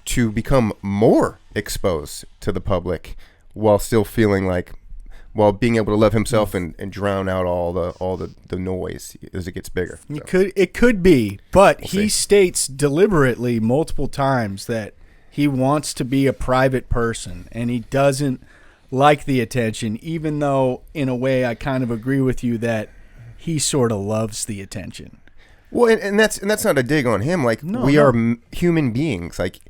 to become more exposed to the public while still feeling like, while being able to love himself and drown out all the noise as it gets bigger. So. It could be, but he states deliberately multiple times that he wants to be a private person and he doesn't like the attention, even though in a way I kind of agree with you that he sort of loves the attention. Well, and that's not a dig on him. Like we are human beings. Like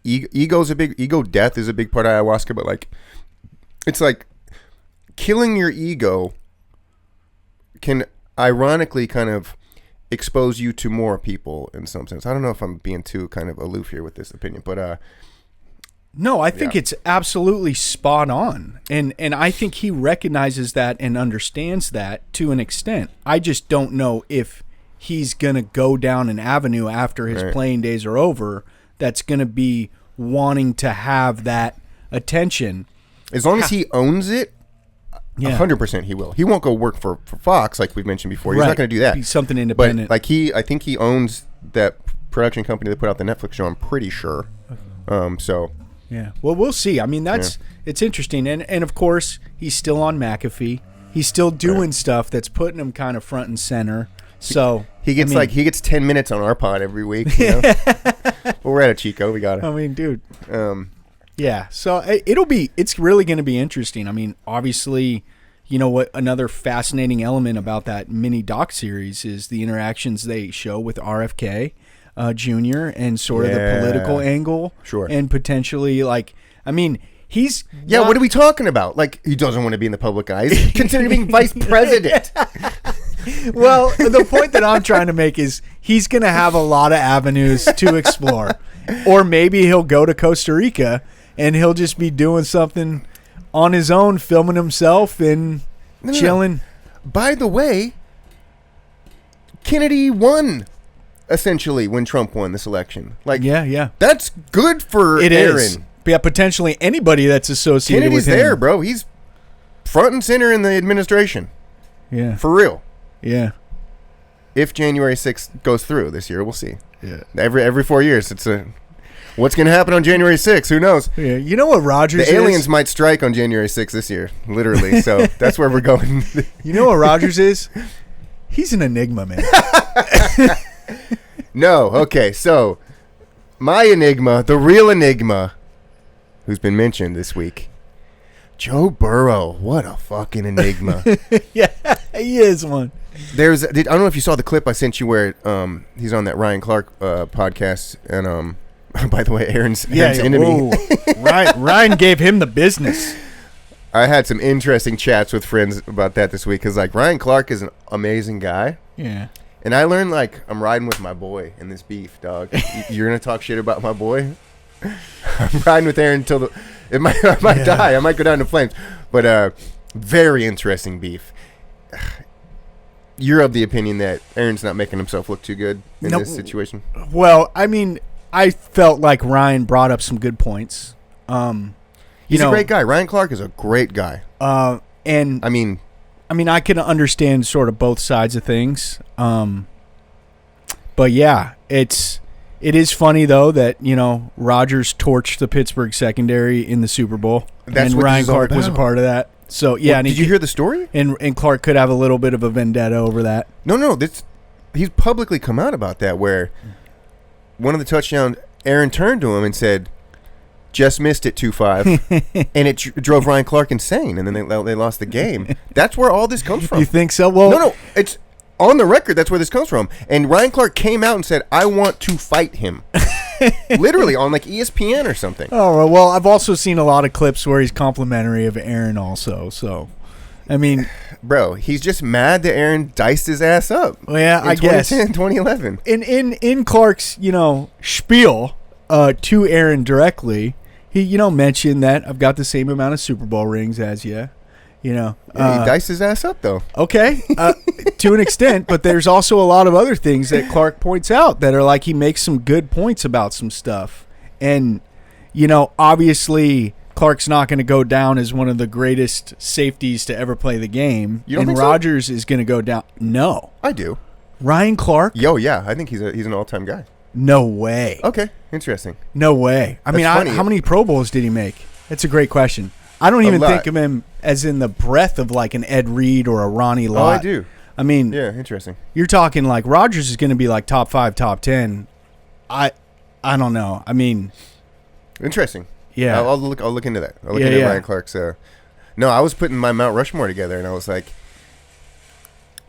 ego death is a big part of ayahuasca, but like it's like killing your ego can ironically kind of expose you to more people in some sense. I don't know if I'm being too kind of aloof here with this opinion, but no, I think it's absolutely spot on. And I think he recognizes that and understands that to an extent. I just don't know if he's going to go down an avenue after his playing days are over that's going to be wanting to have that attention. As long as he owns it, 100% he will. He won't go work for Fox like we've mentioned before. He's not going to do that. He's something independent. But like I think he owns that production company that put out the Netflix show. I'm pretty sure. So yeah. Well, we'll see. I mean, it's interesting, and of course he's still on McAfee. He's still doing stuff that's putting him kind of front and center. So he gets 10 minutes on our pod every week. You know? Well, we're at a Chico. We got it. I mean, dude. Yeah, so it's really going to be interesting. I mean, obviously, you know what, another fascinating element about that mini doc series is the interactions they show with RFK Jr. and sort of the political angle. Sure. And potentially, like, I mean, he's... Yeah, what are we talking about? Like, he doesn't want to be in the public eye. He's considering being vice president. Well, the point that I'm trying to make is he's going to have a lot of avenues to explore. Or maybe he'll go to Costa Rica and he'll just be doing something on his own, filming himself and chilling. By the way, Kennedy won, essentially, when Trump won this election. Like, yeah. That's good for It Aaron. is. Yeah, potentially anybody that's associated Kennedy's with him. there, bro. He's front and center in the administration. Yeah. For real. Yeah. If January 6th goes through this year, we'll see. Yeah. Every 4 years, it's a... What's going to happen on January 6th? Who knows? Yeah. You know what Rogers is? The aliens might strike on January 6th this year, literally. So that's where we're going. You know what Rogers is? He's an enigma, man. No. Okay. So my enigma, the real enigma, who's been mentioned this week, Joe Burrow. What a fucking enigma. Yeah, he is one. I don't know if you saw the clip I sent you where he's on that Ryan Clark podcast, and by the way, Aaron's enemy. Ryan gave him the business. I had some interesting chats with friends about that this week because, like, Ryan Clark is an amazing guy. Yeah. And I learned, like, I'm riding with my boy in this beef, dog. You're going to talk shit about my boy? I'm riding with Aaron until I might die. I might go down in flames. But very interesting beef. You're of the opinion that Aaron's not making himself look too good in this situation? Well, I mean, I felt like Ryan brought up some good points. He's a great guy. Ryan Clark is a great guy. And I mean, I can understand sort of both sides of things. But yeah, it is funny though that, Rodgers torched the Pittsburgh secondary in the Super Bowl. That's and what Ryan Clark was a part of that. So yeah, did you hear the story? And Clark could have a little bit of a vendetta over that. No, he's publicly come out about that, where one of the touchdowns, Aaron turned to him and said, "Just missed it 2-5," and it drove Ryan Clark insane, and then they lost the game. That's where all this comes from. You think so? Well, no, it's on the record. That's where this comes from. And Ryan Clark came out and said, "I want to fight him." Literally on like ESPN or something. Oh, well, I've also seen a lot of clips where he's complimentary of Aaron also. So, I mean, bro, he's just mad that Aaron diced his ass up. Well, yeah, I guess. 2011. In Clark's, spiel to Aaron directly, he, mentioned that I've got the same amount of Super Bowl rings as you. He diced his ass up, though. Okay, to an extent, but there's also a lot of other things that Clark points out that are like he makes some good points about some stuff. And, obviously Clark's not going to go down as one of the greatest safeties to ever play the game. You don't and think Rodgers is going to go down. No. I do. Ryan Clark? Yo, yeah, I think he's an all-time guy. No way. Okay, interesting. No way. I mean, how many Pro Bowls did he make? That's a great question. I don't even think of him as in the breadth of like an Ed Reed or a Ronnie Lott. Oh, I do. I mean, yeah, interesting. You're talking like Rodgers is going to be like top 5, top 10. I don't know. I mean, interesting. Yeah, I'll look into that. I'll look into Ryan Clark's. No, I was putting my Mount Rushmore together, and I was like,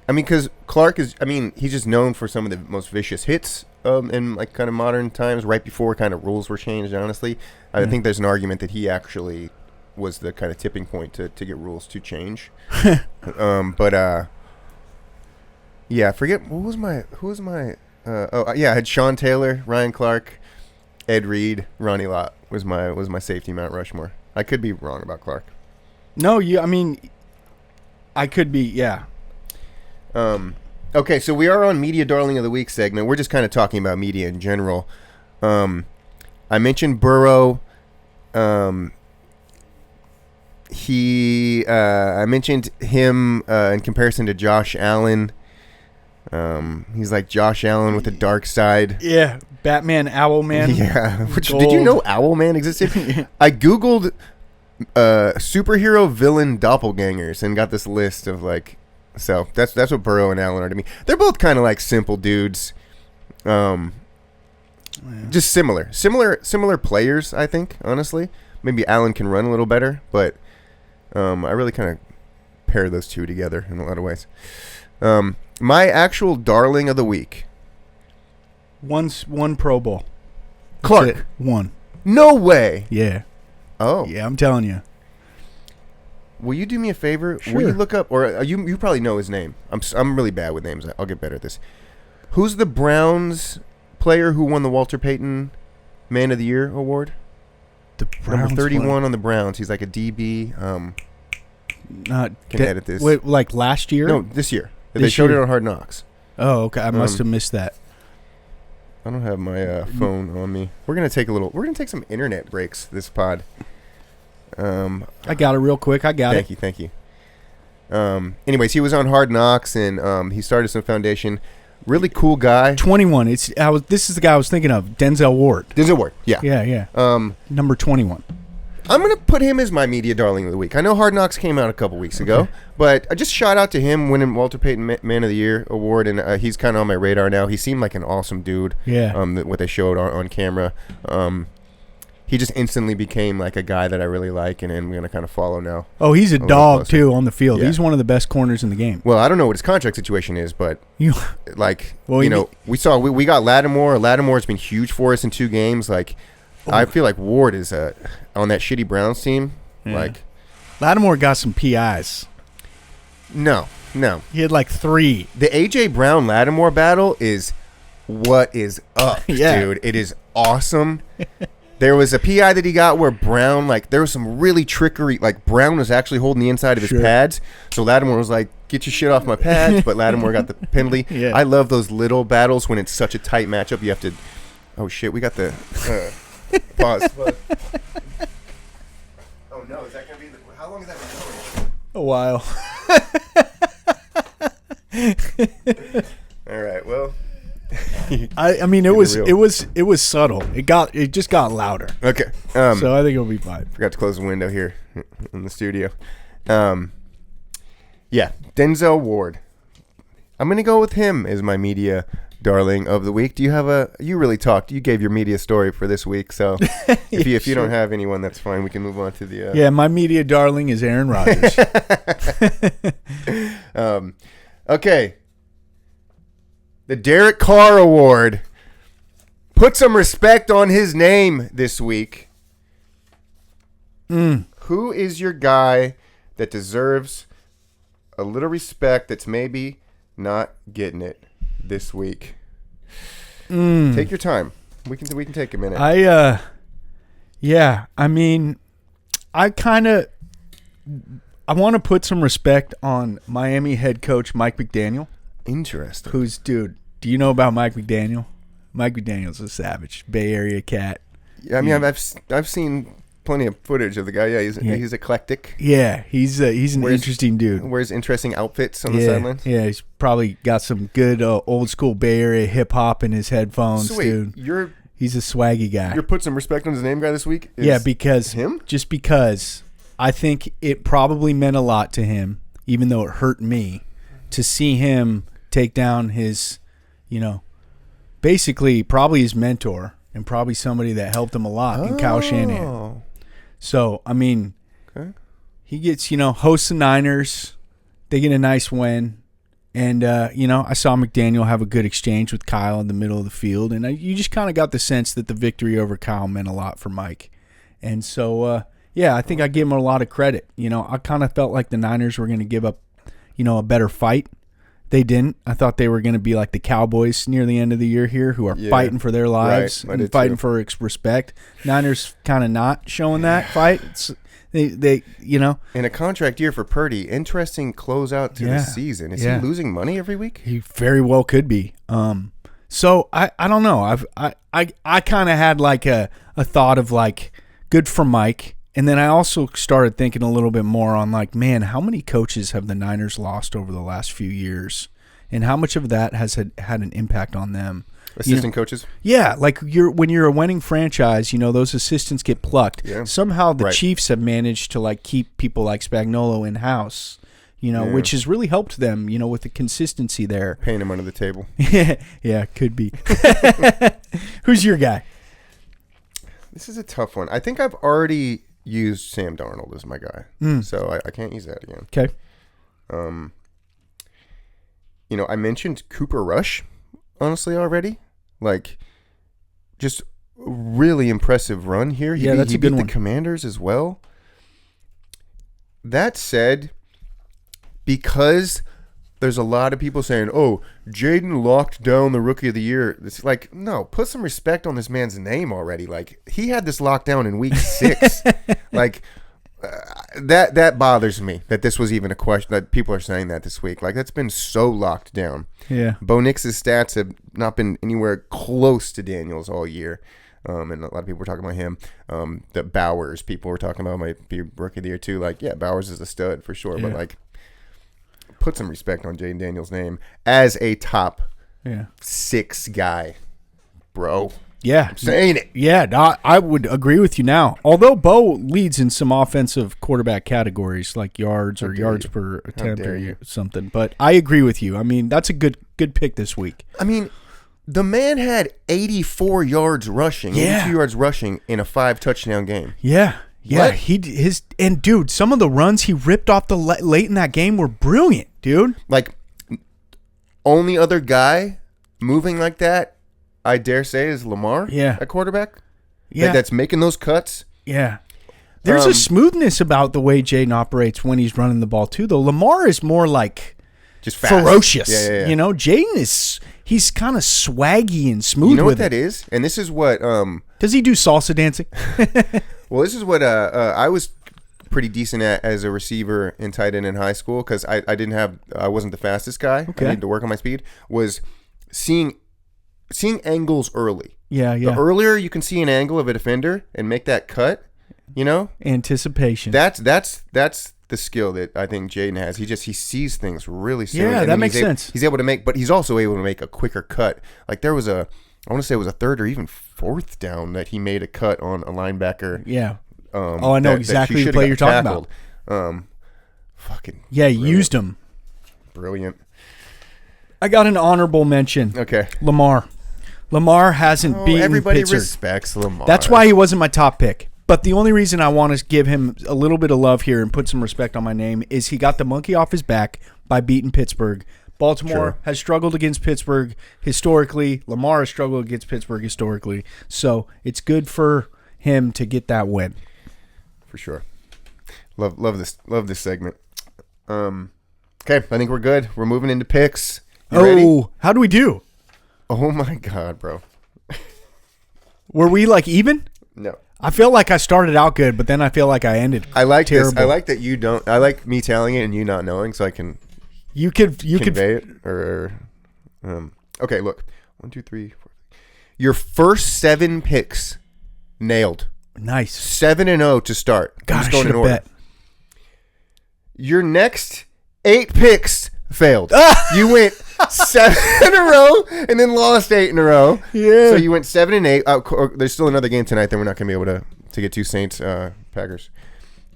I mean, because Clark is, he's just known for some of the most vicious hits in like kind of modern times, right before kind of rules were changed. Honestly, I think there's an argument that he actually was the kind of tipping point to get rules to change. But yeah, I forget who was my I had Sean Taylor, Ryan Clark, Ed Reed, Ronnie Lott was my safety Mount Rushmore. I could be wrong about Clark. No, I could be, yeah. Okay, so we are on Media Darling of the Week segment. We're just kind of talking about media in general. I mentioned Burrow. I mentioned him in comparison to Josh Allen. He's like Josh Allen with a dark side. Yeah, Batman, Owlman. Yeah. Did you know Owlman existed? I Googled superhero villain doppelgangers and got this list of like. So that's what Burrow and Allen are to me. They're both kind of like simple dudes. Just similar players, I think, honestly. Maybe Allen can run a little better, but I really kind of pair those two together in a lot of ways. My actual darling of the week. One Pro Bowl. Clark. One. No way. Yeah. Oh. Yeah, I'm telling you. Will you do me a favor? Sure. Will you look up, or you probably know his name. I'm really bad with names. I'll get better at this. Who's the Browns player who won the Walter Payton Man of the Year award? The Browns number 31 player. on the Browns. He's like a DB. Not can edit this. Wait, like last year? No, this year. They showed it on Hard Knocks. Oh, okay. I must have missed that. I don't have my phone on me. We're gonna take some internet breaks this pod. I got it real quick. Thank you. Anyways, he was on Hard Knocks and he started some foundation. Really cool guy. 21. This is the guy I was thinking of. Denzel Ward. Yeah. Yeah. Number 21. I'm going to put him as my media darling of the week. I know Hard Knocks came out a couple weeks ago, but I just shout out to him winning Walter Payton Man of the Year award, and he's kind of on my radar now. He seemed like an awesome dude. Yeah. What they showed on camera. He just instantly became like a guy that I really like, and I'm going to kind of follow now. Oh, he's a dog, too, on the field. Yeah. He's one of the best corners in the game. Well, I don't know what his contract situation is, but we got Lattimore. Lattimore's been huge for us in 2 games. I feel like Ward is on that shitty Browns team. Yeah. Lattimore got some PIs. No. He had 3. The A.J. Brown-Lattimore battle is what is up, dude. It is awesome. There was a PI that he got where Brown, there was some really trickery. Brown was actually holding the inside of his pads. So Lattimore was like, get your shit off my pads. But Lattimore got the penalty. Yeah. I love those little battles when it's such a tight matchup. You have to, oh shit, we got the, pause. Oh no, is that going to be how long is that recording? A while. All right, well. I mean, it was subtle. It just got louder. Okay. So I think it'll be fine. Forgot to close the window here in the studio. Yeah, Denzel Ward. I'm gonna go with him as my media darling of the week. Do you have you really talked? You gave your media story for this week, so if you don't have anyone, that's fine. We can move on to the. Yeah, my media darling is Aaron Rodgers. Okay. The Derek Carr Award. Put some respect on his name this week. Who is your guy that deserves a little respect that's maybe not getting it this week? Take your time. We can take a minute. I mean, I want to put some respect on Miami head coach Mike McDaniel. Interesting. Do you know about Mike McDaniel? Mike McDaniel's a savage, Bay Area cat. Yeah, I mean, I've seen plenty of footage of the guy. Yeah, he's eclectic. Yeah, he's an interesting dude. Wears interesting outfits on the sidelines. Yeah, he's probably got some good old school Bay Area hip hop in his headphones, so wait, dude. He's a swaggy guy. You're putting some respect on his name guy this week? Because him? Just because I think it probably meant a lot to him, even though it hurt me, to see him take down his, basically probably his mentor and probably somebody that helped him a lot in Kyle Shanahan. So, I mean, he gets, hosts the Niners. They get a nice win. And, I saw McDaniel have a good exchange with Kyle in the middle of the field. And you just kind of got the sense that the victory over Kyle meant a lot for Mike. And so, I think I give him a lot of credit. I kind of felt like the Niners were going to give up, a better fight. They didn't. I thought they were going to be like the Cowboys near the end of the year here, who are fighting for their lives and fighting for respect. Niners kind of not showing that fight. They In a contract year for Purdy, interesting closeout to the season. Is he losing money every week? He very well could be. So I don't know. I kind of had like a thought of like good for Mike. And then I also started thinking a little bit more on like, man, how many coaches have the Niners lost over the last few years? And how much of that has had an impact on them? Assistant coaches? Yeah, like when you're a winning franchise, those assistants get plucked. Yeah. Somehow the Chiefs have managed to like keep people like Spagnuolo in house, which has really helped them, with the consistency there. Paying him under the table. Yeah, could be. Who's your guy? This is a tough one. I think I've already used Sam Darnold as my guy, so I can't use that again. Okay. I mentioned Cooper Rush, honestly, already. Like, just really impressive run here. He that's a good beat one. The Commanders as well. That said, because there's a lot of people saying, "Oh, Jaden locked down the Rookie of the Year." It's like, no, put some respect on this man's name already. Like, he had this lockdown in week 6. Like, that bothers me that this was even a question that people are saying that this week. Like, that's been so locked down. Yeah. Bo Nix's stats have not been anywhere close to Daniel's all year. And a lot of people were talking about him. That Bowers, people were talking about might be rookie of the year too. Like, yeah, Bowers is a stud for sure. Yeah. But like, put some respect on Jaden Daniels' name as a top 6 guy, bro. Yeah. I'm saying it. Yeah, I would agree with you now. Although Bo leads in some offensive quarterback categories like yards or yards per attempt or something. But I agree with you. I mean, that's a good pick this week. I mean, the man had 84 yards rushing, 82 yards rushing in a 5-touchdown game. Yeah. Yeah, What? Dude, some of the runs he ripped off the late in that game were brilliant, dude. Like, only other guy moving like that, I dare say, is Lamar. Yeah, at quarterback. Yeah, that's making those cuts. Yeah, there's a smoothness about the way Jaden operates when he's running the ball too. Though Lamar is more like just fast. Ferocious. Yeah. You know, Jaden he's kind of swaggy and smooth. You know what that is, and this is what. Does he do salsa dancing? Well, this is what I was pretty decent at as a receiver and tight end in high school because I wasn't the fastest guy. Okay. I needed to work on my speed. Was seeing angles early. Yeah. The earlier you can see an angle of a defender and make that cut, anticipation. That's the skill that I think Jaden has. He sees things really soon. Yeah, that makes sense. He's able to but he's also able to make a quicker cut. Like there was I want to say it was a 3rd or even 4th down that he made a cut on a linebacker. Yeah. I know exactly the play you're talking about. Fucking. Yeah, used him. Brilliant. I got an honorable mention. Okay. Lamar hasn't beaten everybody Pittsburgh. Respects Lamar. That's why he wasn't my top pick. But the only reason I want to give him a little bit of love here and put some respect on my name is he got the monkey off his back by beating Pittsburgh. Baltimore has struggled against Pittsburgh historically. Lamar has struggled against Pittsburgh historically. So it's good for him to get that win. For sure. Love this segment. Okay, I think we're good. We're moving into picks. You ready? How do we do? Oh my God, bro. Were we like even? No. I feel like I started out good, but then I feel like I ended I like terrible. this. I like that you don't. I like me telling it and you not knowing, so I can. You could convey it or. Okay, look. 1, 2, 3, 4. Your first 7 picks nailed. Nice. 7-0 to start. God, I should have bet. Your next 8 picks failed. You went 7 in a row and then lost 8 in a row. Yeah. So you went 7 and 8. There's still another game tonight that we're not going to be able to get to, Saints Packers.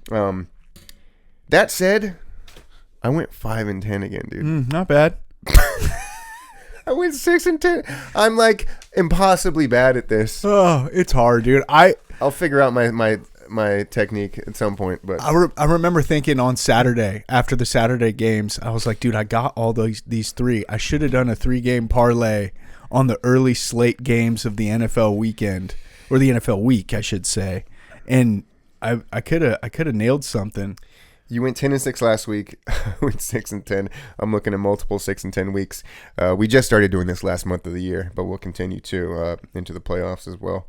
That said, I went 5 and 10 again, dude. Not bad. I went 6 and 10. I'm like impossibly bad at this. Oh, it's hard, dude. I'll figure out my technique at some point, but I remember thinking on Saturday after the Saturday games, I was like, dude, I got all these 3. I should have done a 3-game parlay on the early slate games of the NFL weekend or the NFL week, I should say, and I could have nailed something. You went 10 and 6 last week. I went 6 and 10. I'm looking at multiple 6 and 10 weeks. We just started doing this last month of the year, but we'll continue to into the playoffs as well.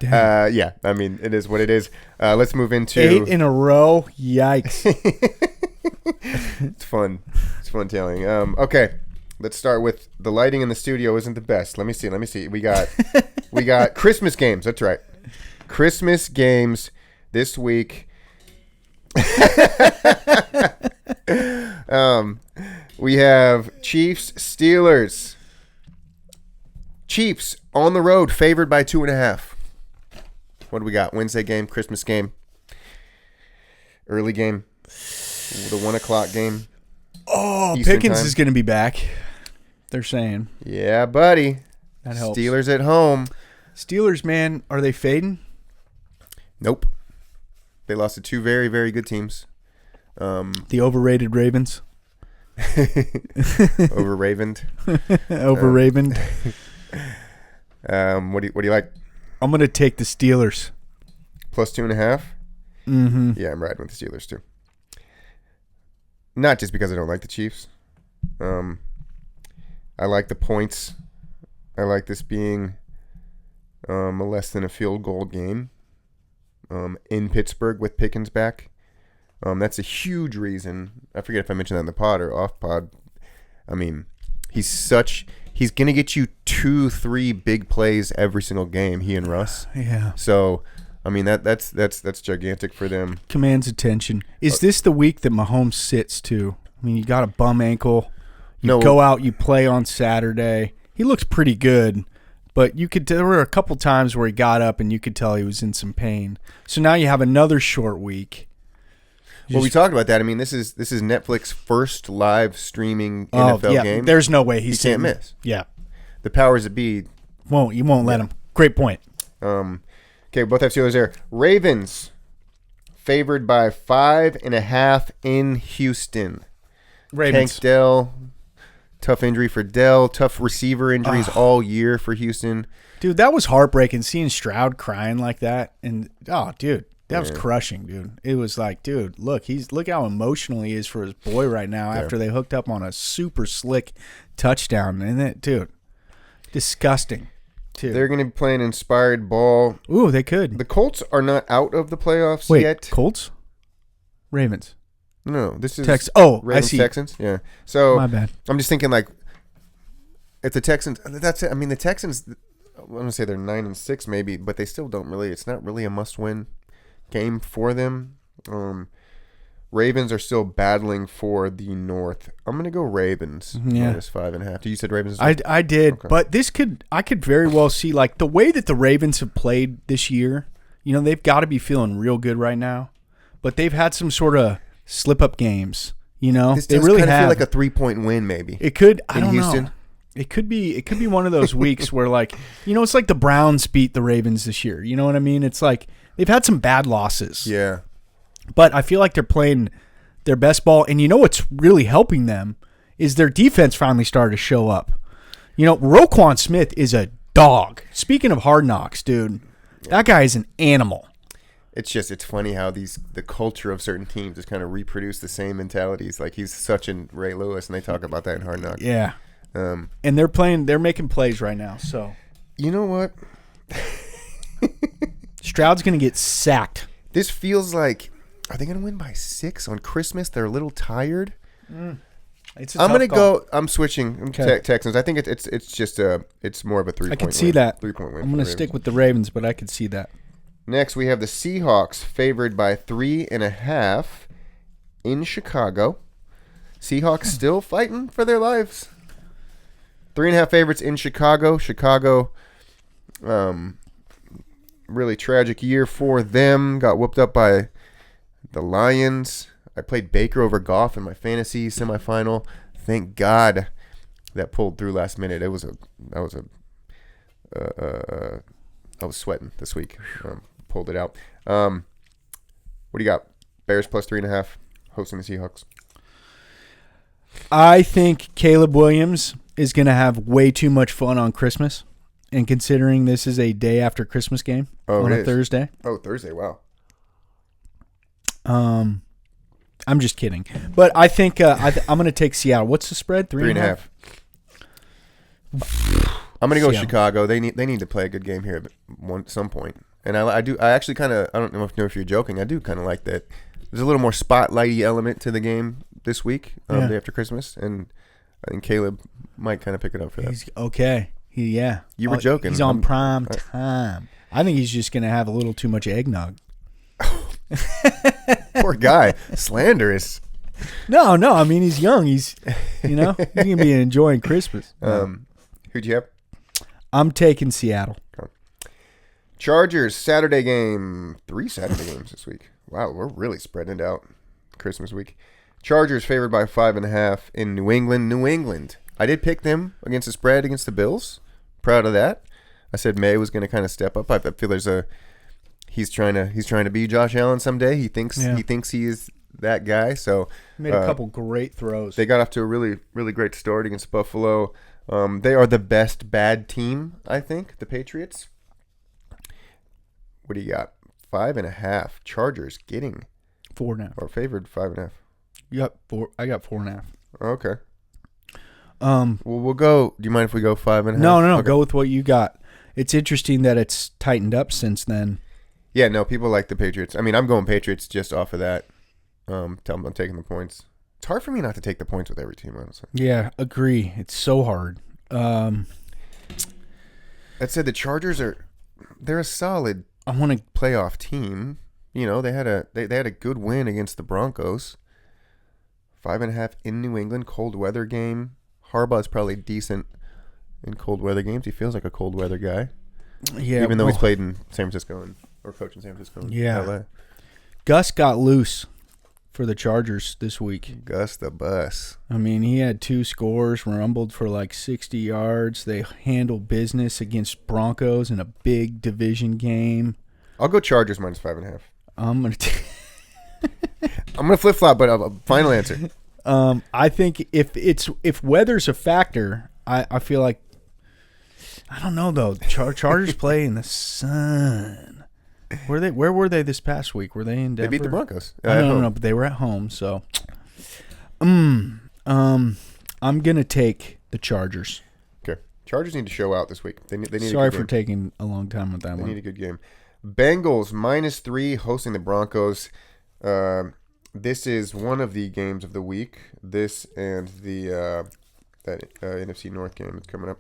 Yeah, I mean, it is what it is. Let's move into 8 in a row. Yikes! It's fun. It's fun telling. Okay, let's start with the lighting in the studio isn't the best. Let me see. We got Christmas games. That's right. Christmas games this week. We have Chiefs Steelers. Chiefs on the road, favored by 2.5. What do we got? Wednesday game, Christmas game, early game, the 1:00 game. Oh, Eastern Pickens time. is going to be back. They're saying Yeah, buddy. that helps. Steelers at home. Steelers, man, are they fading? Nope. They lost to 2 very, very good teams. The overrated Ravens. Over Ravened. Over Raven. What do you like? I'm going to take the Steelers. Plus 2.5? Mm-hmm. Yeah, I'm riding with the Steelers too. Not just because I don't like the Chiefs. I like the points. I like this being a less than a field goal game. in Pittsburgh with Pickens back. That's a huge reason. I forget if I mentioned that in the pod or off pod. I mean, he's going to get you 2-3 big plays every single game, he and Russ. Yeah. So, I mean, that's gigantic for them. Commands attention. Is this the week that Mahomes sits too? I mean, you got a bum ankle. You go out, you play on Saturday. He looks pretty good, but there were a couple times where he got up and you could tell he was in some pain. So now you have another short week. Well, we talked about that. I mean, this is Netflix first live streaming NFL game. There's no way he can't miss. Yeah, the powers that be won't let him. Great point. Okay, both have Steelers there. Ravens favored by 5.5 in Houston. Ravens. Tank Dell, tough injury for Dell. Tough receiver injuries all year for Houston. Dude, that was heartbreaking seeing Stroud crying like that. And dude. That was crushing, dude. It was like, dude, look how emotional he is for his boy right now after they hooked up on a super slick touchdown. And that, dude, disgusting, too. They're going to be playing inspired ball. Ooh, they could. The Colts are not out of the playoffs yet. Colts? Ravens. No, this is Ravens, I see. Texans. Yeah. So my bad. I'm just thinking like, if the Texans, that's it. I mean, the Texans, I'm going to say they're 9-6 maybe, but they still don't really. It's not really a must-win game for them. Ravens are still battling for the North. I'm gonna go Ravens minus 5.5. You said Ravens. I did, okay. But I could very well see like the way that the Ravens have played this year. You know, they've got to be feeling real good right now, but they've had some sort of slip up games. You know, this they does really kind of have feel like a 3-point win, maybe. It could. I don't Houston. know. It could be one of those weeks where like, you know, it's like the Browns beat the Ravens this year. You know what I mean? It's like they've had some bad losses. Yeah. But I feel like they're playing their best ball. And you know what's really helping them is their defense finally started to show up. You know, Roquan Smith is a dog. Speaking of Hard Knocks, dude, that guy is an animal. It's funny how the culture of certain teams just kind of reproduce the same mentalities. Like he's such a Ray Lewis, and they talk about that in Hard Knocks. Yeah. And they're making plays right now. So you know what? Stroud's going to get sacked. This feels like, are they going to win by 6 on Christmas? They're a little tired. I'm going to go. I'm switching Texans. I think it's more of a 3-point win. I can see that. 3-point win. I'm going to stick with the Ravens, but I could see that. Next, we have the Seahawks favored by 3.5 in Chicago. Seahawks still fighting for their lives. 3.5 favorites in Chicago. Chicago, really tragic year for them. Got whooped up by the Lions. I played Baker over Goff in my fantasy semifinal. Thank God that pulled through last minute. I was sweating this week. Pulled it out. What do you got? Bears plus 3.5 hosting the Seahawks. I think Caleb Williams is going to have way too much fun on Christmas. And considering this is a day after Christmas game on a Thursday. Oh, Thursday. Wow. I'm just kidding. But I think I'm going to take Seattle. What's the spread? 3.5. I'm going to go Chicago. They need to play a good game here at some point. And I actually kind of, I don't know if you're joking. I do kind of like that. There's a little more spotlighty element to the game this week, day after Christmas. And I think Caleb might kind of pick it up for that. He's okay. You were joking. He's on prime time. I think he's just going to have a little too much eggnog. Poor guy. Slanderous. No. I mean, he's young. He's going to be enjoying Christmas. Who'd you have? I'm taking Seattle. Okay. Chargers, Saturday game. 3 Saturday games this week. Wow, we're really spreading it out Christmas week. Chargers favored by 5.5 in New England. New England. I did pick them against the spread against the Bills. Proud of that. I said May was going to kind of step up. I feel he's trying to be Josh Allen someday. He thinks he is that guy. So made a couple great throws. They got off to a really, really great start against Buffalo. They are the best bad team, I think, the Patriots. What do you got? 5.5. Chargers getting 4.5. Or favored 5.5. You got 4. I got 4.5. Okay. Well, we'll go. Do you mind if we go 5.5? No. Okay. Go with what you got. It's interesting that it's tightened up since then. Yeah, no, people like the Patriots. I mean, I'm going Patriots just off of that. I'm taking the points. It's hard for me not to take the points with every team, honestly. Yeah, agree. It's so hard. That said, the Chargers they're a solid playoff team. You know, they had a good win against the Broncos. 5.5 in New England, cold weather game. Harbaugh's probably decent in cold weather games. He feels like a cold weather guy. Yeah, even though he's played in San Francisco or coached in San Francisco. And LA. Gus got loose for the Chargers this week. Gus the Bus. I mean, he had 2 scores, rumbled for like 60 yards. They handled business against Broncos in a big division game. I'll go Chargers minus 5.5. I'm gonna flip flop, but final answer. I think if weather's a factor, I feel like I don't know though. Chargers play in the sun. Where were they this past week? Were they in Denver? They beat the Broncos. No, but they were at home. So, I'm gonna take the Chargers. Okay, Chargers need to show out this week. They need. Sorry for taking a long time with that one. They need a good game. Bengals -3 hosting the Broncos. This is one of the games of the week. This and the that NFC North game that's coming up.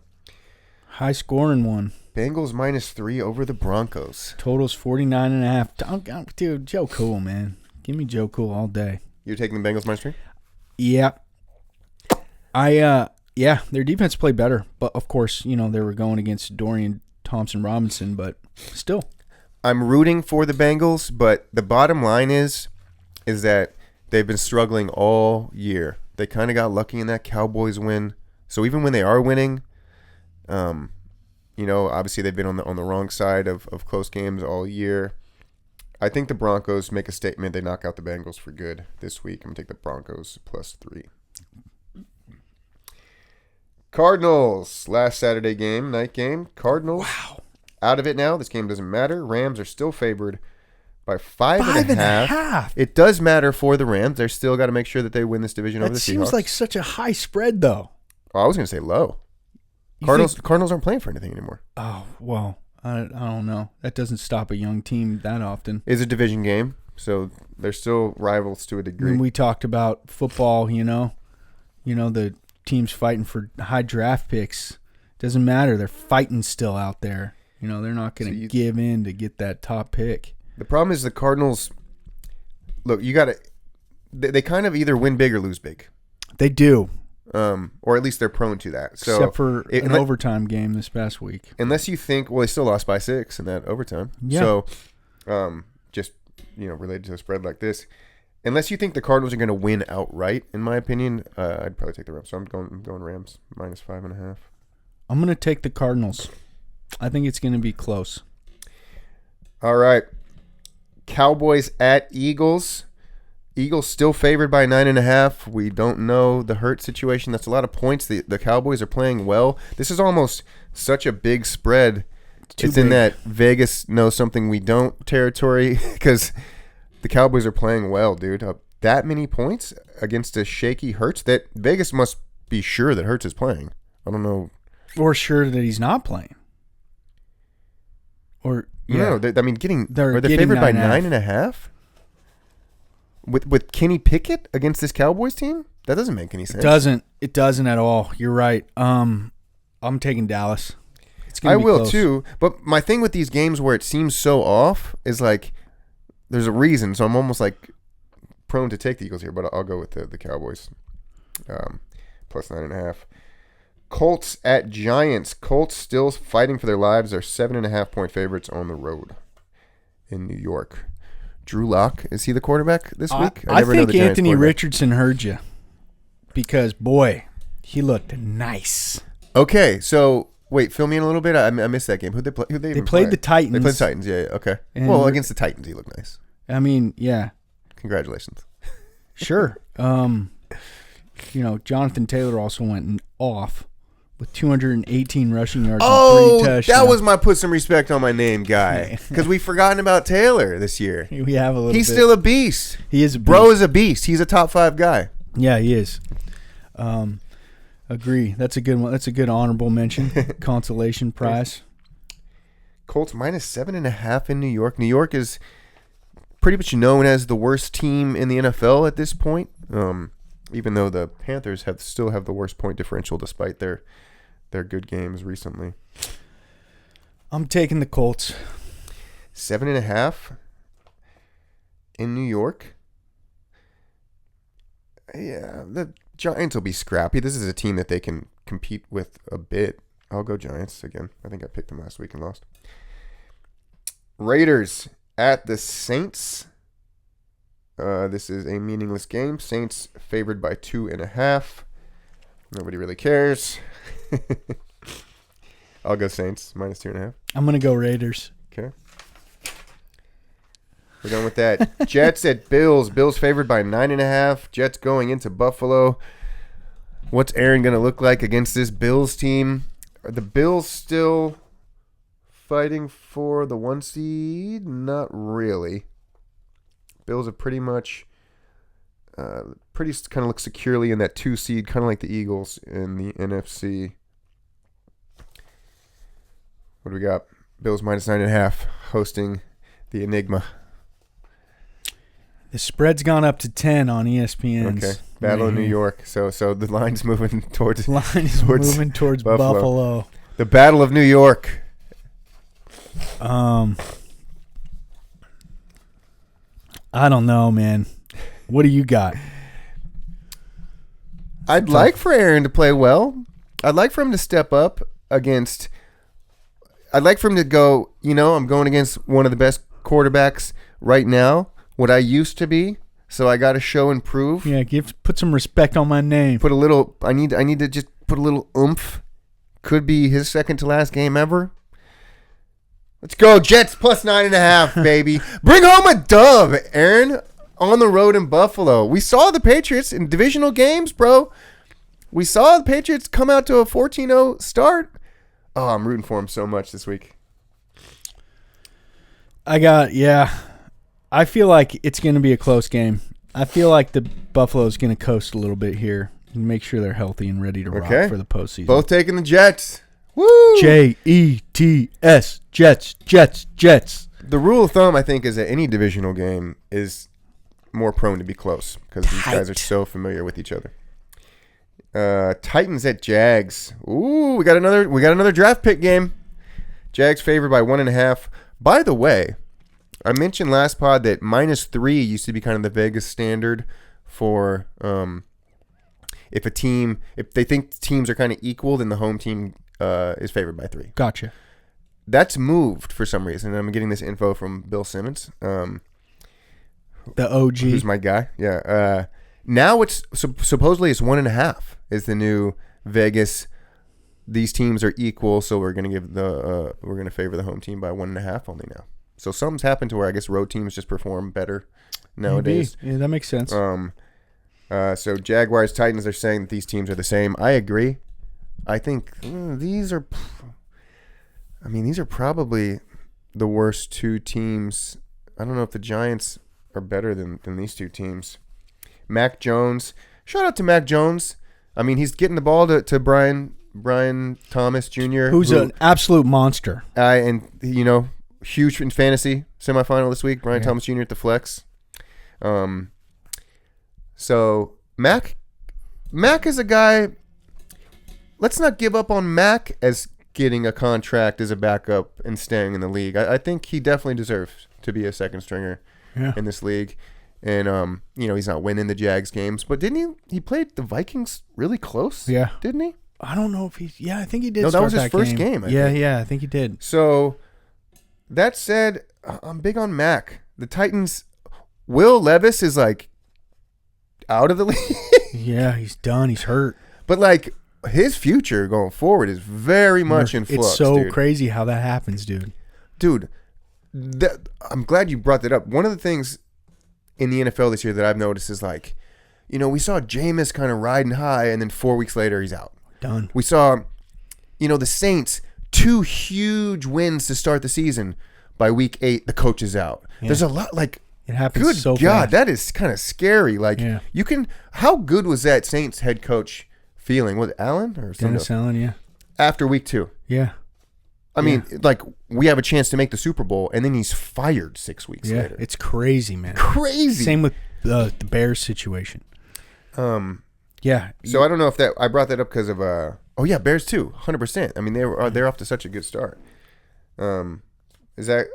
High scoring one. Bengals -3 over the Broncos. Totals 49.5. Dude, Joe Cool, man. Give me Joe Cool all day. You're taking the Bengals -3? Yeah. Their defense played better, but of course, you know, they were going against Dorian Thompson-Robinson, but still. I'm rooting for the Bengals, but the bottom line is that they've been struggling all year. They kind of got lucky in that Cowboys win. So even when they are winning, you know, obviously they've been on the wrong side of close games all year. I think the Broncos make a statement. They knock out the Bengals for good this week. I'm going to take the Broncos +3. Cardinals, last Saturday game, night game. Cardinals out of it now. This game doesn't matter. Rams are still favored by 5.5. It does matter for the Rams. They're still got to make sure that they win this division over the Seahawks. That seems like such a high spread, though. Well, I was going to say low. Cardinals aren't playing for anything anymore. Oh, well, I don't know. That doesn't stop a young team that often. It's a division game, so they're still rivals to a degree. When we talked about football, you know, the teams fighting for high draft picks. Doesn't matter. They're fighting still out there. You know, they're not going to give in to get that top pick. The problem is the Cardinals, look, you got to – they kind of either win big or lose big. They do. Or at least they're prone to that. So except for an overtime game this past week. Unless you think – well, they still lost by 6 in that overtime. Yeah. So just, you know, related to a spread like this, unless you think the Cardinals are going to win outright, in my opinion, I'd probably take the Rams. So I'm going Rams -5.5. I'm going to take the Cardinals. I think it's going to be close. All right. Cowboys at Eagles. Eagles still favored by 9.5. We don't know the hurt situation. That's a lot of points. The Cowboys are playing well. This is almost such a big spread. It's in that Vegas knows something we don't territory because the Cowboys are playing well, dude. That many points against a shaky Hurts, that Vegas must be sure that Hurts is playing. I don't know. Or sure that he's not playing. Or yeah. No, I mean, are they favored by 9.5? With Kenny Pickett against this Cowboys team? That doesn't make any sense. It doesn't at all. You're right. I'm taking Dallas. It's gonna be will close. too. But my thing with these games where it seems so off is like there's a reason. So I'm almost like prone to take the Eagles here, but I'll go with the Cowboys. +9.5. Colts at Giants. Colts still fighting for their lives. They're 7.5-point favorites on the road in New York. Drew Lock, is he the quarterback this week? I think Anthony Richardson heard you because, boy, he looked nice. Okay, so wait, fill me in a little bit. I missed that game. Who'd they play? They played the Titans. They played the Titans, yeah. Okay. And well, against the Titans, he looked nice. I mean, yeah. Congratulations. Sure. You know, Jonathan Taylor also went off with 218 rushing yards and 3 touchdowns. That was my put some respect on my name guy. Because we've forgotten about Taylor this year. We have a little He's bit. still a beast. He is a beast. Bro is a beast. He's a top 5 guy. Yeah, he is. Agree. That's a good one. That's a good honorable mention. Consolation prize. Colts minus 7.5 in New York. New York is pretty much known as the worst team in the NFL at this point. Even though the Panthers still have the worst point differential despite their good games recently. I'm taking the Colts. 7.5 in New York. Yeah, the Giants will be scrappy. This is a team that they can compete with a bit. I'll go Giants again. I think I picked them last week and lost. Raiders at the Saints. This is a meaningless game. Saints favored by 2.5. Nobody really cares. I'll go Saints minus 2.5. I'm going to go Raiders. Okay. We're going with that. Jets at Bills. Bills favored by 9.5. Jets going into Buffalo. What's Aaron going to look like against this Bills team? Are the Bills still fighting for the 1 seed? Not really. Bills are pretty much kind of look securely in that 2 seed, kind of like the Eagles in the NFC. What do we got? Bills minus 9.5 hosting the Enigma. The spread's gone up to 10 on ESPN. Okay. Battle of New York. So the line's moving towards Buffalo. The Battle of New York. I don't know, man. What do you got? I'd like for Aaron to play well. I'd like for him to step up against. I'd like for him to go, I'm going against one of the best quarterbacks right now, what I used to be. So I got to show and prove. Yeah, put some respect on my name. I need to just put a little oomph. Could be his second to last game ever. Let's go, Jets plus 9.5, baby. Bring home a dub, Aaron, on the road in Buffalo. We saw the Patriots in divisional games, bro. We saw the Patriots come out to a 14-0 start. Oh, I'm rooting for him so much this week. I feel like it's going to be a close game. I feel like the Buffalo's going to coast a little bit here and make sure they're healthy and ready to rock for the postseason. Both taking the Jets. Woo! Jets, Jets. The rule of thumb, I think, is that any divisional game is more prone to be close because these guys are so familiar with each other. Titans at Jags. Ooh, we got another draft pick game. Jags favored by 1.5. By the way, I mentioned last pod that -3 used to be kind of the Vegas standard for if they think teams are kind of equal, then the home team is favored by 3. Gotcha. That's moved for some reason. I'm getting this info from Bill Simmons, the OG, who's my guy. Yeah. Now it's supposedly it's 1.5 is the new Vegas. These teams are equal, so we're gonna favor the home team by 1.5 only now. So something's happened to where I guess road teams just perform better nowadays. Maybe. Yeah, that makes sense. So Jaguars, Titans are saying that these teams are the same. I agree. I think these are probably the worst 2 teams. I don't know if the Giants are better than these 2 teams. Mac Jones. Shout out to Mac Jones. I mean, he's getting the ball to Brian Thomas Jr. Who's an absolute monster. And, huge in fantasy semifinal this week. Brian Thomas Jr. at the flex. So Mac is a guy. Let's not give up on Mac as getting a contract as a backup and staying in the league. I think he definitely deserves to be a second stringer in this league. And he's not winning the Jags games, but didn't he played the Vikings really close? Yeah, didn't he? I don't know if I think he did. No, that was his first game. I think he did. So that said, I'm big on Mac. The Titans. Will Levis is like out of the league. Yeah, he's done. He's hurt. But like his future going forward is very much in flux. It's so crazy how that happens, dude. Dude, I'm glad you brought that up. One of the things in the NFL this year that I've noticed is like, we saw Jameis kind of riding high, and then 4 weeks later he's out. Done. We saw, the Saints 2 huge wins to start the season. By week 8, the coach is out. Yeah. There's a lot like. It happens good so God, fast. that is kind of scary. Like you can. How good was that Saints head coach feeling? Was it Allen or Dennis Allen? Yeah. After week 2. Yeah. I mean, like, we have a chance to make the Super Bowl, and then he's fired 6 weeks later. It's crazy, man. Crazy. Same with the Bears situation. Yeah. So I don't know if I brought that up because of Bears too, 100%. I mean, they're off to such a good start. I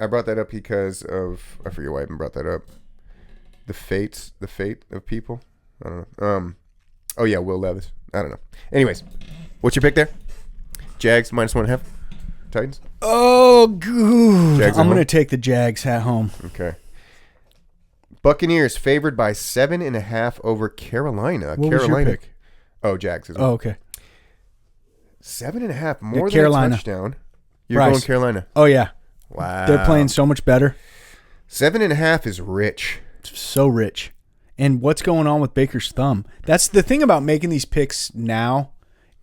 brought that up because of, I forget why I even brought that up. The fate of people. I don't know. Will Levis. I don't know. Anyways, what's your pick there? Jags -1.5. Titans. Oh, good. Jags I'm going to take the Jags at home. Okay. Buccaneers favored by 7.5 over Carolina. What was your pick? Oh, Jags as well. Oh, okay. 7.5 more than Carolina. a touchdown. You're Bryce. going Carolina. Oh, yeah. Wow. They're playing so much better. 7.5 is rich. So rich. And what's going on with Baker's thumb? That's the thing about making these picks now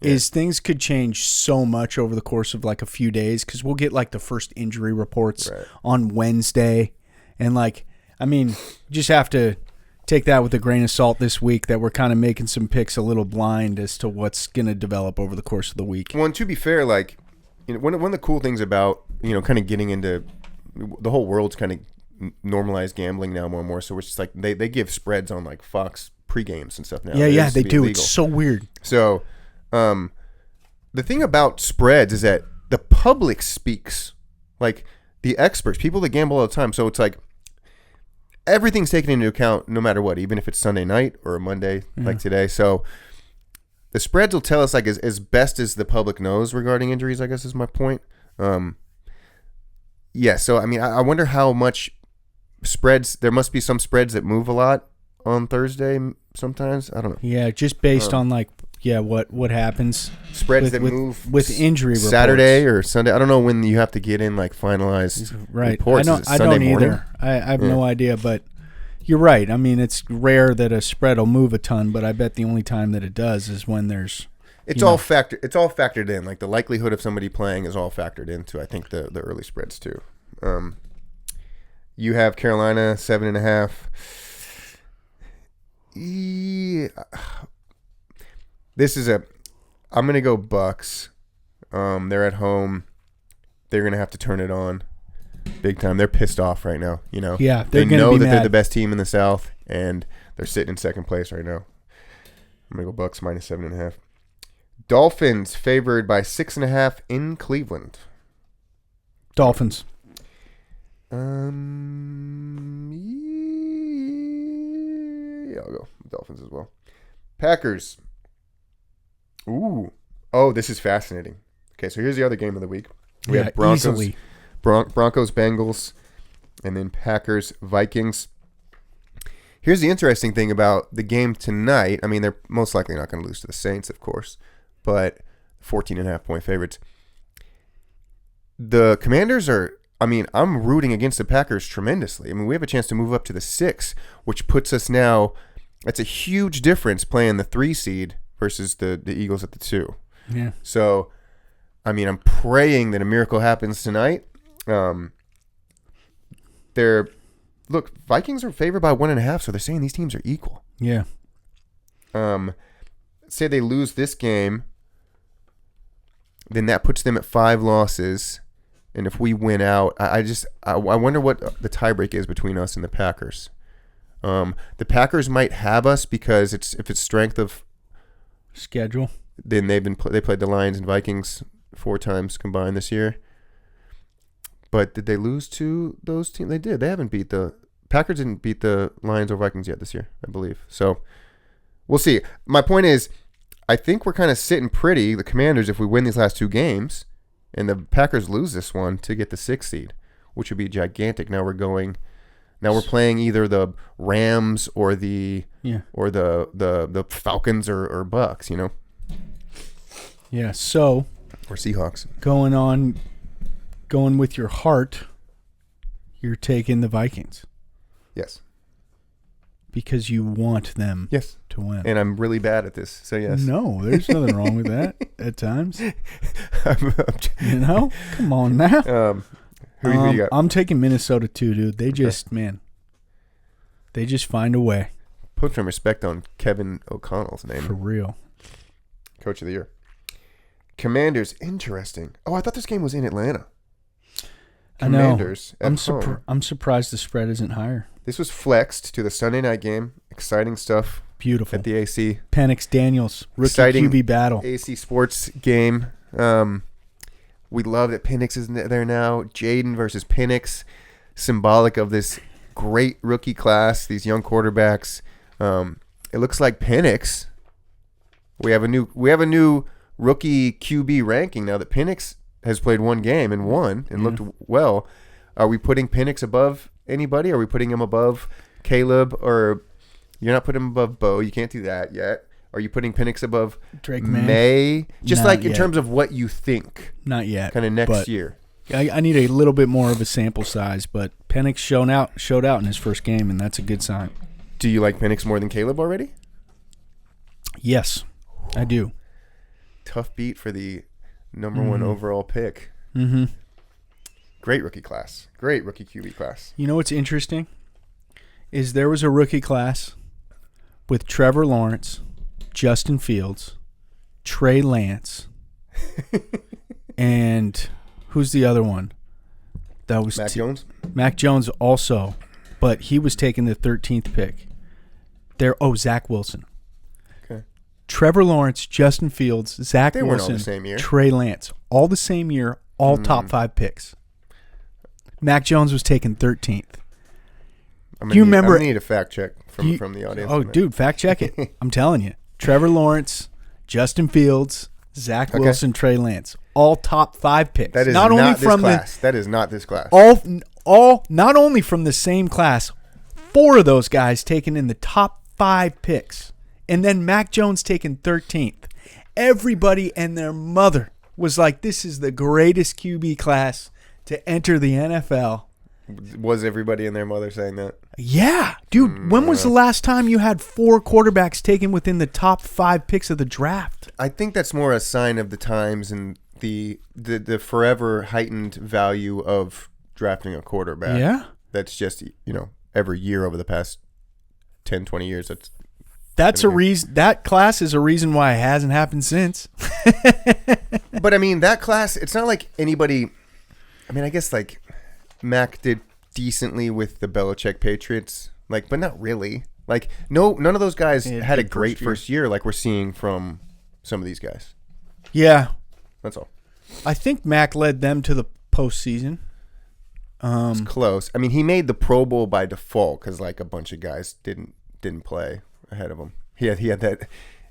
is things could change so much over the course of like a few days because we'll get like the first injury reports on Wednesday. And like, I mean, you just have to take that with a grain of salt this week that we're kind of making some picks a little blind as to what's going to develop over the course of the week. Well, and to be fair, like, you know, one of the cool things about, you know, kind of getting into the whole world's kind of normalized gambling now more and more. So it's just like they give spreads on like Fox pre-games and stuff now. Yeah, they do. Illegal. It's so weird. So the thing about spreads is that the public speaks, like the experts, people that gamble all the time. So it's like everything's taken into account no matter what, even if it's Sunday night or a Monday like today. So the spreads will tell us like as best as the public knows regarding injuries, I guess is my point. So I mean, I wonder how much spreads, there must be some spreads that move a lot on Thursday sometimes. I don't know. Yeah, just based on like, what happens. Spreads that move with injury reports. Saturday or Sunday. I don't know when you have to get in like finalized reports. I don't either. I have no idea, but you're right. I mean, it's rare that a spread will move a ton, but I bet the only time that it does is when there's It's all factored in. Like the likelihood of somebody playing is all factored into, I think, the early spreads too. You have Carolina 7.5. I'm gonna go Bucks. They're at home. They're gonna have to turn it on big time. They're pissed off right now. You know. Yeah, they know that they're the best team in the South, and they're sitting in second place right now. I'm gonna go Bucks -7.5. Dolphins favored by 6.5 in Cleveland. Dolphins. I'll go Dolphins as well. Packers. Ooh. Oh, this is fascinating. Okay, so here's the other game of the week. We have Broncos, easily. Broncos, Bengals, and then Packers, Vikings. Here's the interesting thing about the game tonight. I mean, they're most likely not going to lose to the Saints, of course, but 14.5-point favorites. The Commanders are, I mean, I'm rooting against the Packers tremendously. I mean, we have a chance to move up to the 6, which puts us now, that's a huge difference playing the 3 seed versus the Eagles at the 2. Yeah. So, I mean, I'm praying that a miracle happens tonight. Vikings are favored by 1.5, so they're saying these teams are equal. Yeah. Say they lose this game, then that puts them at 5 losses. And if we win out, I wonder what the tiebreak is between us and the Packers. The Packers might have us because if it's strength of schedule, then they played the Lions and Vikings 4 times combined this year. But did they lose to those teams? They did. They haven't beat the Packers didn't beat the Lions or Vikings yet this year, I believe. So we'll see. My point is, I think we're kind of sitting pretty, the Commanders, if we win these last 2 games. And the Packers lose this one to get the 6th seed, which would be gigantic. Now we're playing either the Rams or the Falcons or Bucks, you know. Yeah. So. Or Seahawks. Going with your heart, you're taking the Vikings. Yes. Because you want them. Yes. To win. And I'm really bad at this, so yes. No, there's nothing wrong with that at times. You know? Come on now. Who you got? I'm taking Minnesota too, dude. They just find a way. Put some respect on Kevin O'Connell's name. For real. Coach of the Year. Commanders, interesting. Oh, I thought this game was in Atlanta. I know. Commanders at home. I'm surprised the spread isn't higher. This was flexed to the Sunday night game. Exciting stuff. Beautiful. At the AC. Penix Daniels, rookie Exciting QB battle. AC Sports game. We love that Penix is there now. Jaden versus Penix. Symbolic of this great rookie class, these young quarterbacks. It looks like Penix. We have a new rookie QB ranking now that Penix has played one game and won and looked well. Are we putting Penix above anybody? Are we putting him above Caleb? Or you're not putting him above Bo? You can't do that yet. Are you putting Penix above Drake May? Just Not like in yet. terms of what you think. Not yet. Kind of next but year. I need a little bit more of a sample size, but Penix showed out in his first game, and that's a good sign. Do you like Penix more than Caleb already? Yes, I do. Tough beat for the number one overall pick. Mm-hmm. Great rookie class. Great rookie QB class. You know what's interesting is there was a rookie class with Trevor Lawrence, Justin Fields, Trey Lance, and who's the other one? That was Mac Jones? Mac Jones also, but he was taking the 13th pick. Zach Wilson. Okay. Trevor Lawrence, Justin Fields, Zach They weren't all Wilson, the same year. Trey Lance, all the same year, all top 5 picks. Mac Jones was taken 13th. Do you remember? I need a fact check from the audience. Oh, dude, fact check it. I'm telling you. Trevor Lawrence, Justin Fields, Zach Wilson, Trey Lance, all top 5 picks. That is not only not this from class. That is not this class. all not only from the same class, 4 of those guys taken in the top 5 picks, and then Mac Jones taken 13th. Everybody and their mother was like, "This is the greatest QB class to enter the NFL." Was everybody and their mother saying that? Yeah, dude. When was the last time you had 4 quarterbacks taken within the top 5 picks of the draft? I think that's more a sign of the times and the forever heightened value of drafting a quarterback. Yeah. That's just, every year over the past 10, 20 years. That's a reason. That class is a reason why it hasn't happened since. But, I mean, that class, it's not like anybody – I mean, I guess, like, Mac did decently with the Belichick Patriots, but not really. Like, none of those guys had a great first year like we're seeing from some of these guys. Yeah. That's all. I think Mac led them to the postseason. It's close. I mean, he made the Pro Bowl by default because, like, a bunch of guys didn't play ahead of him. He had that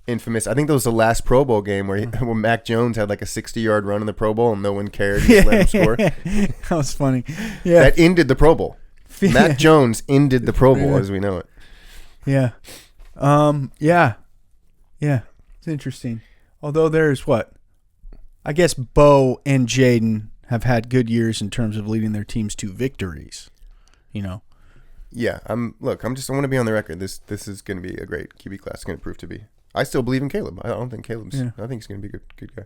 infamous. I think that was the last Pro Bowl game where Mac Jones had like a 60-yard run in the Pro Bowl and no one cared. He just let him score. That was funny. Yeah, that ended the Pro Bowl. Mac Jones ended the Pro Bowl as we know it. Yeah. Yeah. It's interesting. Although there's I guess Bo and Jaden have had good years in terms of leading their teams to victories. Yeah, I want to be on the record. This is going to be a great QB class. It's going to prove to be. I still believe in Caleb. I don't think Caleb's. Yeah. I think he's going to be a good guy.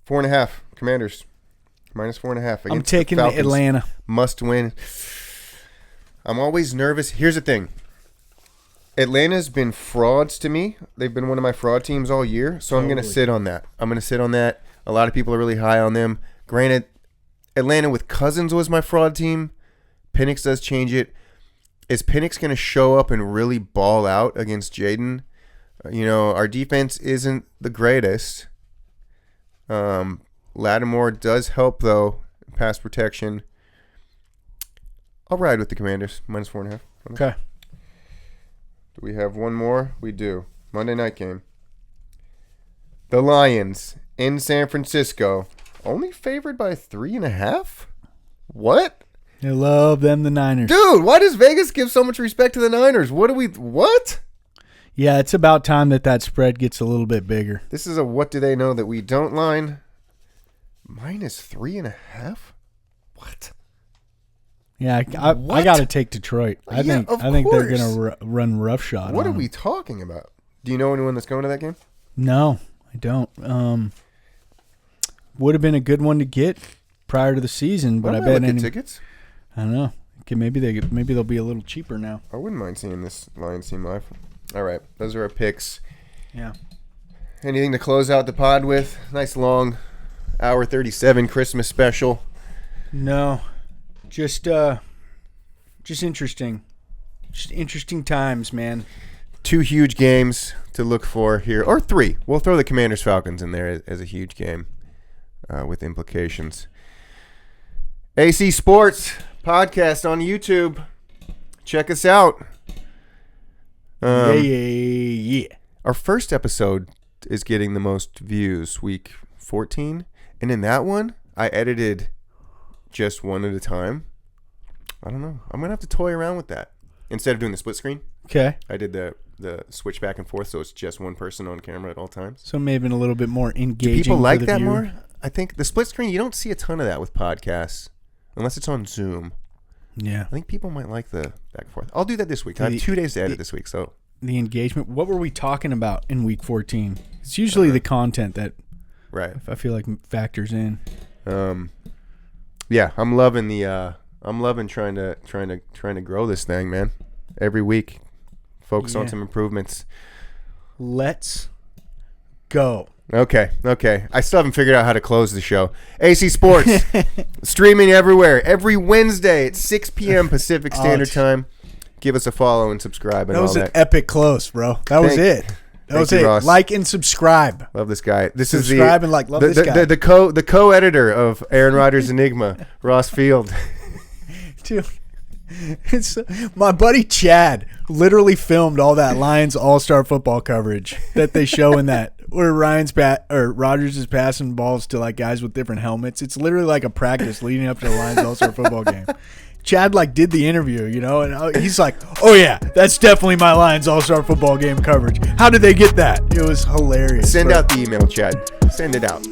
4.5 Commanders -4.5. I'm taking the Atlanta. Must win. I'm always nervous. Here's the thing. Atlanta's been frauds to me. They've been one of my fraud teams all year. So I'm going to sit on that. A lot of people are really high on them. Granted, Atlanta with Cousins was my fraud team. Penix does change it. Is Penix going to show up and really ball out against Jaden? Our defense isn't the greatest. Lattimore does help, though, pass protection. I'll ride with the Commanders, -4.5. Okay. Do we have one more? We do. Monday night game. The Lions in San Francisco. Only favored by 3.5? What? I love them, the Niners. Dude, why does Vegas give so much respect to the Niners? What? Yeah, it's about time that spread gets a little bit bigger. This is a what do they know that we don't line. -3.5? What? Yeah, I got to take Detroit. I think they're going to run roughshod. What are we talking about? Do you know anyone that's going to that game? No, I don't. Would have been a good one to get prior to the season, but I bet any tickets. I don't know. Okay, maybe they'll be a little cheaper now. I wouldn't mind seeing this Lions team live. All right, those are our picks. Yeah. Anything to close out the pod with? Nice long hour 37 Christmas special. No, just interesting. Just interesting times, man. 2 huge games to look for here, or 3. We'll throw the Commanders Falcons in there as a huge game with implications. AC Sports podcast on YouTube. Check us out. Yeah. Our first episode is getting the most views, week 14, and in that one, I edited just one at a time. I don't know. I'm gonna have to toy around with that instead of doing the split screen. Okay. I did the switch back and forth, so it's just one person on camera at all times. So maybe a little bit more engaging. Do people like for the that viewer. more? I think the split screen, you don't see a ton of that with podcasts unless it's on Zoom. Yeah. I think people might like the back and forth. I'll do that this week. I have 2 days to edit this week, so the engagement. What were we talking about in week 14? It's usually the content that right. I feel like factors in. Yeah, I'm loving trying to grow this thing, man. Every week, focus on some improvements. Let's go. Okay. I still haven't figured out how to close the show. AC Sports, streaming everywhere. Every Wednesday at 6 p.m. Pacific Standard Time. Give us a follow and subscribe and all that. That was an epic close, bro. That was it. That was it. Ross. Like and subscribe. Love this guy. This subscribe and love this guy. The co-editor of Aaron Rodgers' Enigma, Ross Field. Dude, my buddy Chad literally filmed all that Lions All-Star football coverage that they show in that where Rodgers is passing balls to like guys with different helmets. It's literally like a practice leading up to the Lions All-Star football game. Chad like did the interview, and he's like, "Oh yeah, that's definitely my Lions All-Star football game coverage. How did they get that? It was hilarious." Send out the email, Chad. Send it out.